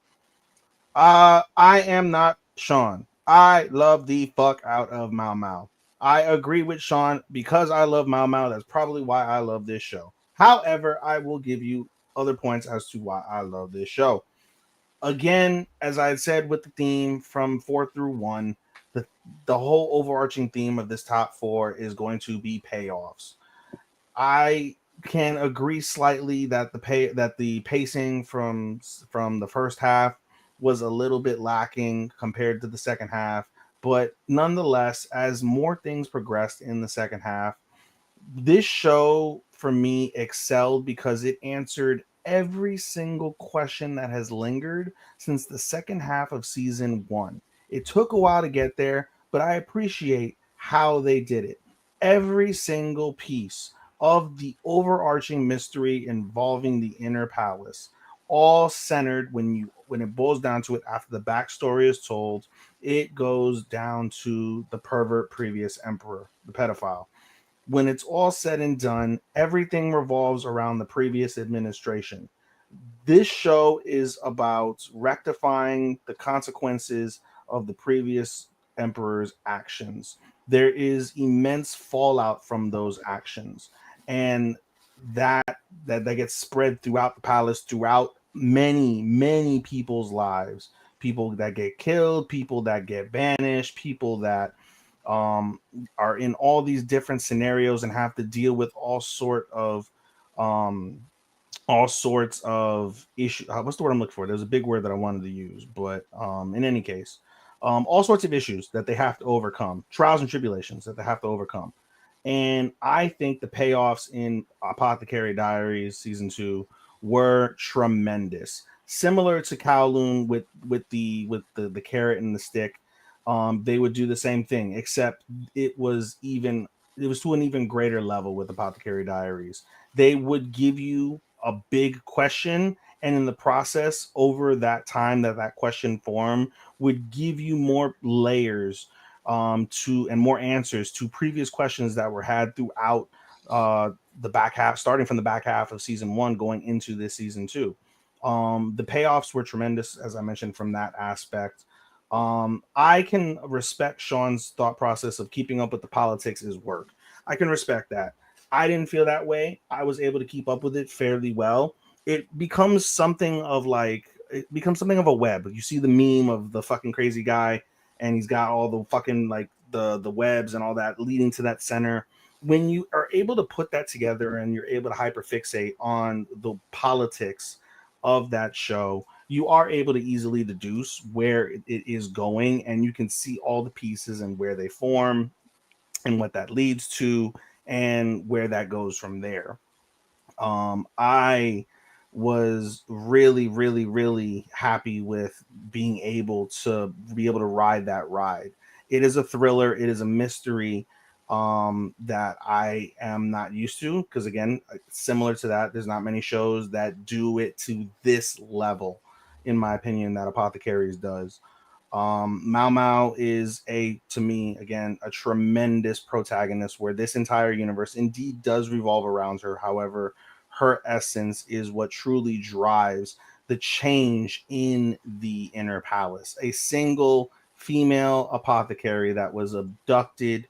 I am not Sean. I love the fuck out of Mao Mao. I agree with Sean because I love Mao Mao. That's probably why I love this show. However, I will give you other points as to why I love this show. Again, as I had said with the theme from 4 through 1, the whole overarching theme of this top 4 is going to be payoffs. I can agree slightly that the pacing from the first half was a little bit lacking compared to the second half, but nonetheless, as more things progressed in the second half, this show for me excelled because it answered every single question that has lingered since the second half of season 1. It took a while to get there, but I appreciate how they did it. Every single piece of the overarching mystery involving the inner palace, all centered when it boils down to it, after the backstory is told, it goes down to the pervert previous emperor, the pedophile. When it's all said and done, everything revolves around the previous administration. This show is about rectifying the consequences of the previous emperor's actions. There is immense fallout from those actions, and that gets spread throughout the palace, throughout many people's lives. People that get killed, people that get banished, people that are in all these different scenarios and have to deal with um, all sorts of issues. What's the word I'm looking for? There's a big word that I wanted to use, but in any case, all sorts of issues that they have to overcome, trials and tribulations that they have to overcome. And I think the payoffs in Apothecary Diaries season 2 were tremendous. Similar to Kowloon with the carrot and the stick, they would do the same thing, except it was even it was to an even greater level with Apothecary Diaries. They would give you a big question, and in the process, over that time that that question formed, would give you more layers to and more answers to previous questions that were had throughout the back half, starting from the back half of season one, going into this season two. The payoffs were tremendous, as I mentioned, from that aspect. I can respect Sean's thought process of keeping up with the politics is work. I can respect that. I didn't feel that way. I was able to keep up with it fairly well. It becomes something of like it becomes something of a web. You see the meme of the fucking crazy guy, and he's got all the fucking like the webs and all that leading to that center. When you are able to put that together and you're able to hyperfixate on the politics of that show, you are able to easily deduce where it is going, and you can see all the pieces and where they form and what that leads to and where that goes from there. I was really, really, really happy with being able to ride that ride. It is a thriller. It is a mystery that I am not used to because, again, similar to that, there's not many shows that do it to this level, in my opinion, that Apothecaries does. Mao Mao is to me, again, a tremendous protagonist where this entire universe indeed does revolve around her. However, her essence is what truly drives the change in the inner palace. A single female apothecary that was abducted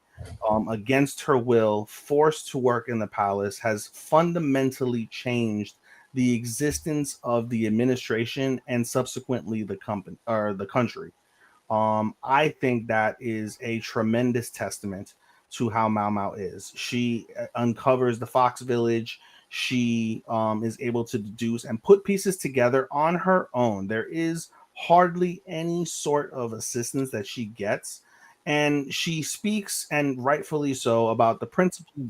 against her will, forced to work in the palace, has fundamentally changed the existence of the administration and subsequently the company or the country. I think that is a tremendous testament to how Mao Mao is. She uncovers the Fox Village. She is able to deduce and put pieces together on her own. There is hardly any sort of assistance that she gets. And she speaks, and rightfully so, about the principle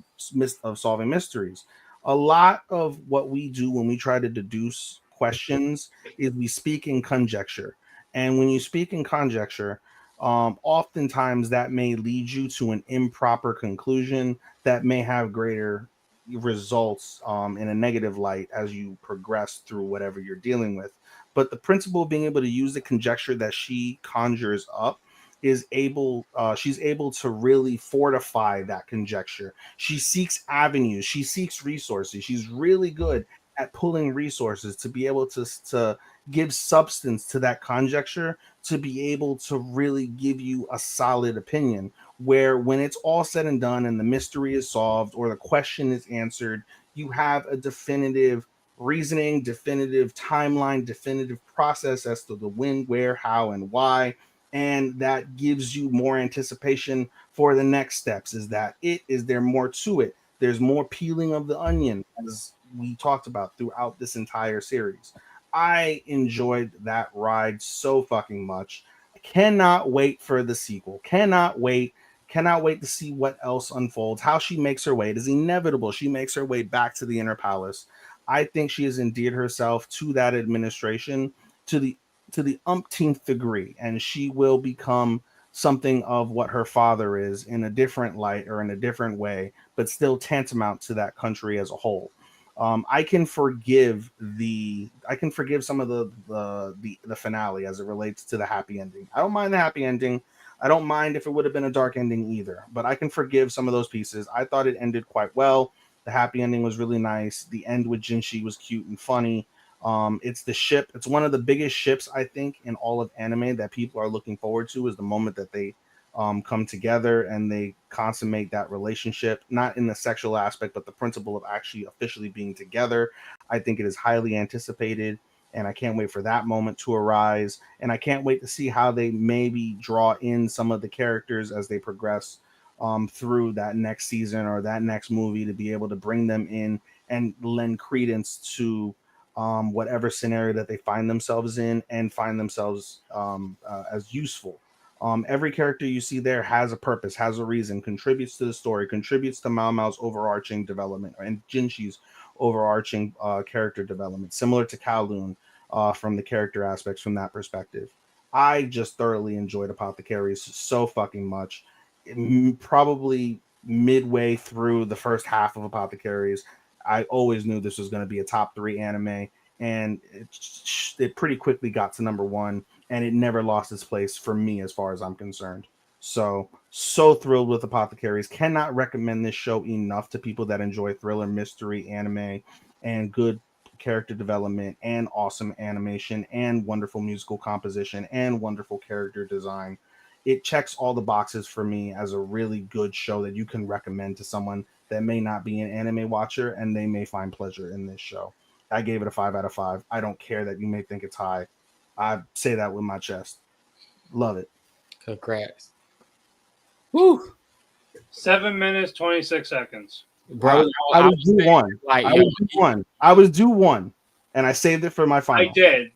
of solving mysteries. A lot of what we do when we try to deduce questions is we speak in conjecture, and when you speak in conjecture, oftentimes that may lead you to an improper conclusion that may have greater results in a negative light as you progress through whatever you're dealing with. But the principle of being able to use the conjecture that she conjures up she's able to really fortify that conjecture. She seeks avenues, she seeks resources. She's really good at pulling resources to be able to give substance to that conjecture, to be able to really give you a solid opinion. Where when it's all said and done and the mystery is solved or the question is answered, you have a definitive reasoning, definitive timeline, definitive process as to the when, where, how, and why. And that gives you more anticipation for the next steps. Is there more to it? There's more peeling of the onion, as we talked about throughout this entire series. I enjoyed that ride so fucking much. I cannot wait for the sequel. Cannot wait. Cannot wait to see what else unfolds. How she makes her way. It is inevitable. She makes her way back to the inner palace. I think she has endeared herself to that administration to the umpteenth degree, and she will become something of what her father is in a different light or in a different way, but still tantamount to that country as a whole. I can forgive some of the finale as it relates to the happy ending. I don't mind the happy ending. I don't mind if it would have been a dark ending either, but I can forgive some of those pieces. I thought it ended quite well. The happy ending was really nice. The end with Jinshi was cute and funny. It's the ship. It's one of the biggest ships I think in all of anime that people are looking forward to. Is the moment that they come together and they consummate that relationship, not in the sexual aspect, but the principle of actually officially being together. I think it is highly anticipated, and I can't wait for that moment to arise. And I can't wait to see how they maybe draw in some of the characters as they progress through that next season or that next movie to be able to bring them in and lend credence to whatever scenario that they find themselves in and find themselves as useful. Every character you see there has a purpose, has a reason, contributes to the story, contributes to Mao Mao's overarching development and Jinshi's overarching character development, similar to Kowloon from the character aspects from that perspective. I just thoroughly enjoyed Apothecaries so fucking much. Probably midway through the first half of Apothecaries. I always knew this was going to be a top 3 anime, and it pretty quickly got to number 1, and it never lost its place for me as far as I'm concerned. So thrilled with Apothecaries. Cannot recommend this show enough to people that enjoy thriller, mystery, anime, and good character development, and awesome animation, and wonderful musical composition, and wonderful character design. It checks all the boxes for me as a really good show that you can recommend to someone that may not be an anime watcher, and they may find pleasure in this show. I gave it a 5 out of 5. I don't care that you may think it's high. I say that with my chest. Love it. Congrats. Woo. 7 minutes 26 seconds. Bro, I was due one. I was due one, and I saved it for my final. I did.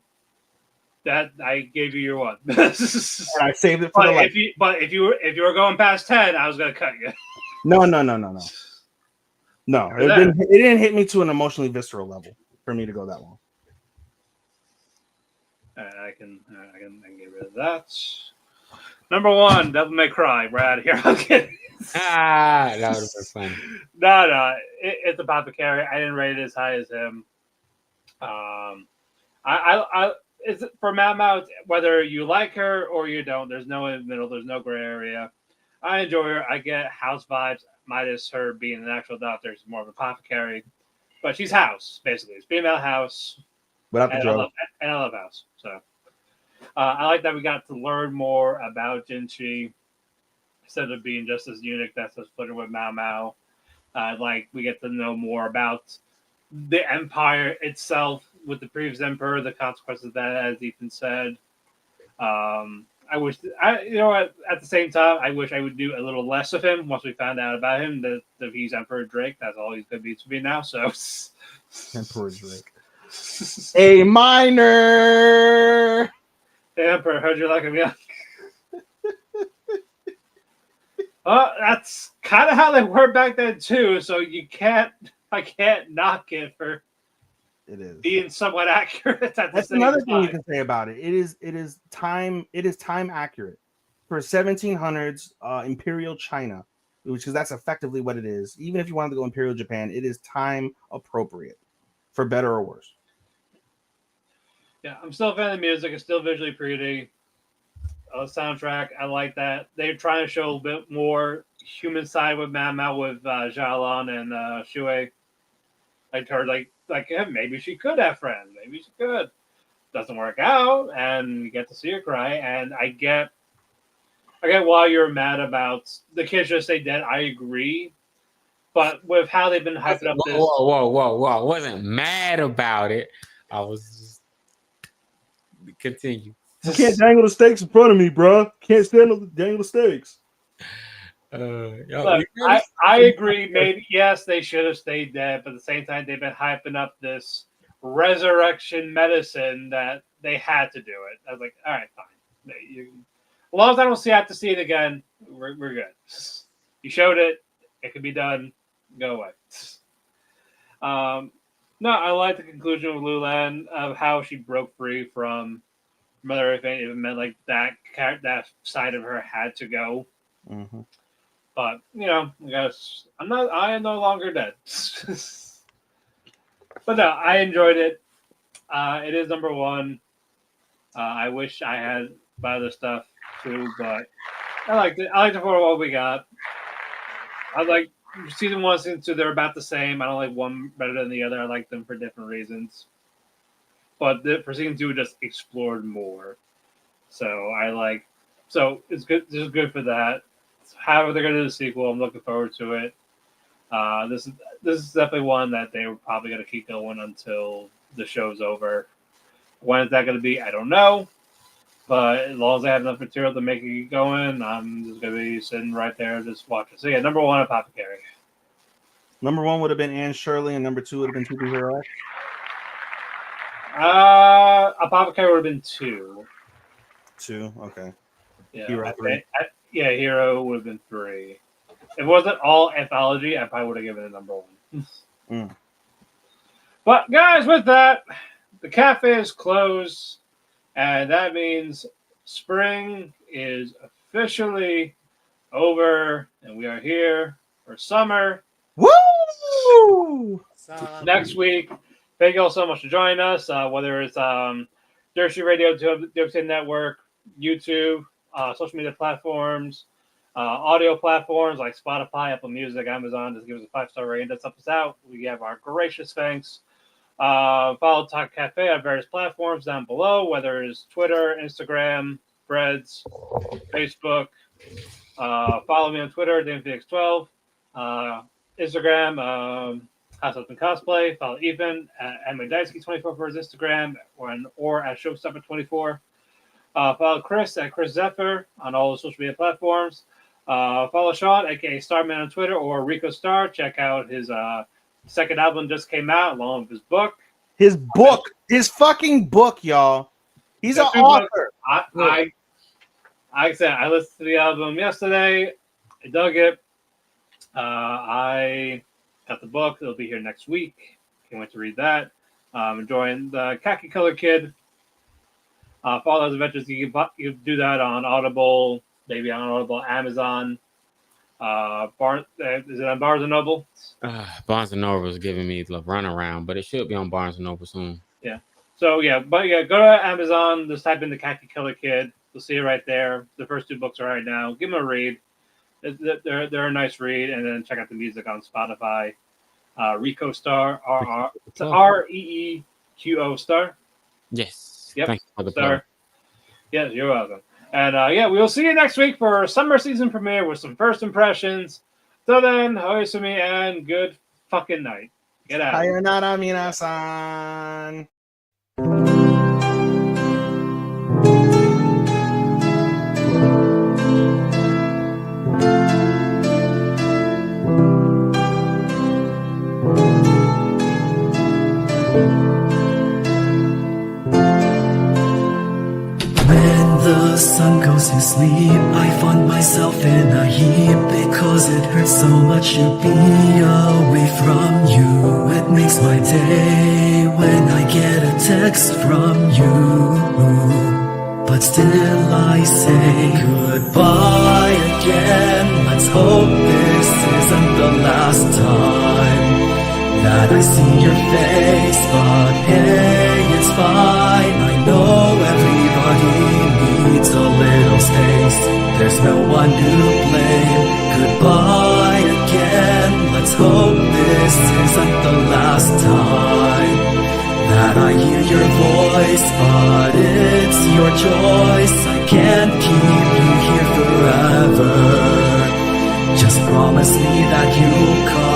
That I gave you your one. And I saved it for the life. If you were going past 10, I was gonna cut you. No. It didn't hit me to an emotionally visceral level for me to go that long. I can get rid of that. Number 1, Devil May Cry. We're out of here. I'm kidding. That would have been funny. No. It's Apothecary. I didn't rate it as high as him. It's for Mao, whether you like her or you don't, there's no in the middle, there's no gray area. I enjoy her. I get house vibes, minus her being an actual doctor. She's more of an apothecary. But she's house, basically. It's female house. Without the joke. I love house. So I like that we got to learn more about Jinchi instead of being just this eunuch that's just flirting with Mao. Like we get to know more about the empire itself with the previous emperor, the consequences of that, as Ethan said. I wish, at the same time, I wish I would do a little less of him once we found out about him, that he's Emperor Drake. That's all he's going to be now. So, Emperor Drake. A minor. Hey, Emperor, how'd you like him young? Well, that's kind of how they were back then, too. So I can't knock it for being somewhat accurate. That's another thing you can say about it. It is time accurate for 1700s Imperial China, because that's effectively what it is. Even if you wanted to go Imperial Japan, it is time appropriate, for better or worse. Yeah, I'm still a fan of the music. It's still visually pretty. The soundtrack, I like that. They're trying to show a bit more human side with Mao, with Xiaolong and Shui. Like her, like yeah, maybe she could have friends. Maybe she could. Doesn't work out, and you get to see her cry. And I get why you're mad about the kids just stay dead. I agree, but with how they've been hyping up this. Whoa! I wasn't mad about it. I was just continue. You can't dangle the stakes in front of me, bro. Can't dangle the stakes. Look, I agree. Maybe yes, they should have stayed dead, but at the same time, they've been hyping up this resurrection medicine that they had to do it. I was like, all right, fine. As long as I don't have to see it again, we're good. You showed it; it can be done. Go away. No, I like the conclusion of Lulan of how she broke free from Mother Earth. It meant like that side of her had to go. Mm-hmm. But I guess I am no longer dead. But no, I enjoyed it. It is number 1. I wish I had other stuff too, but I liked it. I liked it for what we got. I like season 1, season 2. They're about the same. I don't like one better than the other. I like them for different reasons. But for season 2, it just explored more. So it's good. This is good for that. However, they're going to do the sequel. I'm looking forward to it. This is definitely one that they were probably going to keep going until the show's over. When is that going to be? I don't know. But as long as I have enough material to make it going, I'm just going to be sitting right there just watching. So yeah, number 1, Apothecary. Number 1 would have been Anne Shirley, and number 2 would have been Tubi Hero. Apothecary would have been 2. 2, okay. Yeah, Hero 3. Hero would have been 3. If it wasn't all anthology, I probably would have given it number 1. But guys, with that, the cafe is closed, and that means spring is officially over, and we are here for summer. Woo! Next week. Thank you all so much for joining us. Whether it's Dirt Street Radio, Dope Network, YouTube, social media platforms, audio platforms like Spotify, Apple Music, Amazon. Just give us a 5-star rating. That's help us out. We have our gracious thanks. Follow Talk Cafe on various platforms down below, whether it's Twitter, Instagram, Threads, Facebook. Follow me on Twitter, DamePhoenix12. Instagram, House Husband Cosplay. Follow Ethan at Daisuke24 for his Instagram or at Showstopper24. Follow Chris at Chris Zephyr on all the social media platforms. Follow Sean, aka Starman on Twitter, or Rico Star. Check out his second album just came out along with his book. His fucking book, y'all. He's an author. I said I listened to the album yesterday. I dug it. I got the book. It'll be here next week. Can't wait to read that. Enjoying the Khaki Color Kid. Follow those adventures. You can do that on Audible, maybe on Audible, Amazon. Is it on Barnes and Noble? Barnes and Noble is giving me the runaround, but it should be on Barnes and Noble soon. Yeah. So go to Amazon. Just type in the Khaki Color Kid. You'll see it right there. The first 2 books are right now. Give them a read. They're a nice read, and then check out the music on Spotify. Rico Star, REEQO Star. Yes. Yep. Thank you for the Star. plug. Yes, you're welcome. And we will see you next week for our summer season premiere with some first impressions. Till then, Oyasumi and good fucking night. Get out. Sayonara, minasan. The sun goes to sleep, I find myself in a heap because it hurts so much to be away from you. It makes my day when I get a text from you, but still I say goodbye again. Let's hope this isn't the last time that I see your face, but hey, it's fine. I know everybody needs a little space. There's no one to blame. Goodbye again. Let's hope this isn't the last time that I hear your voice, but it's your choice. I can't keep you here forever. Just promise me that you'll come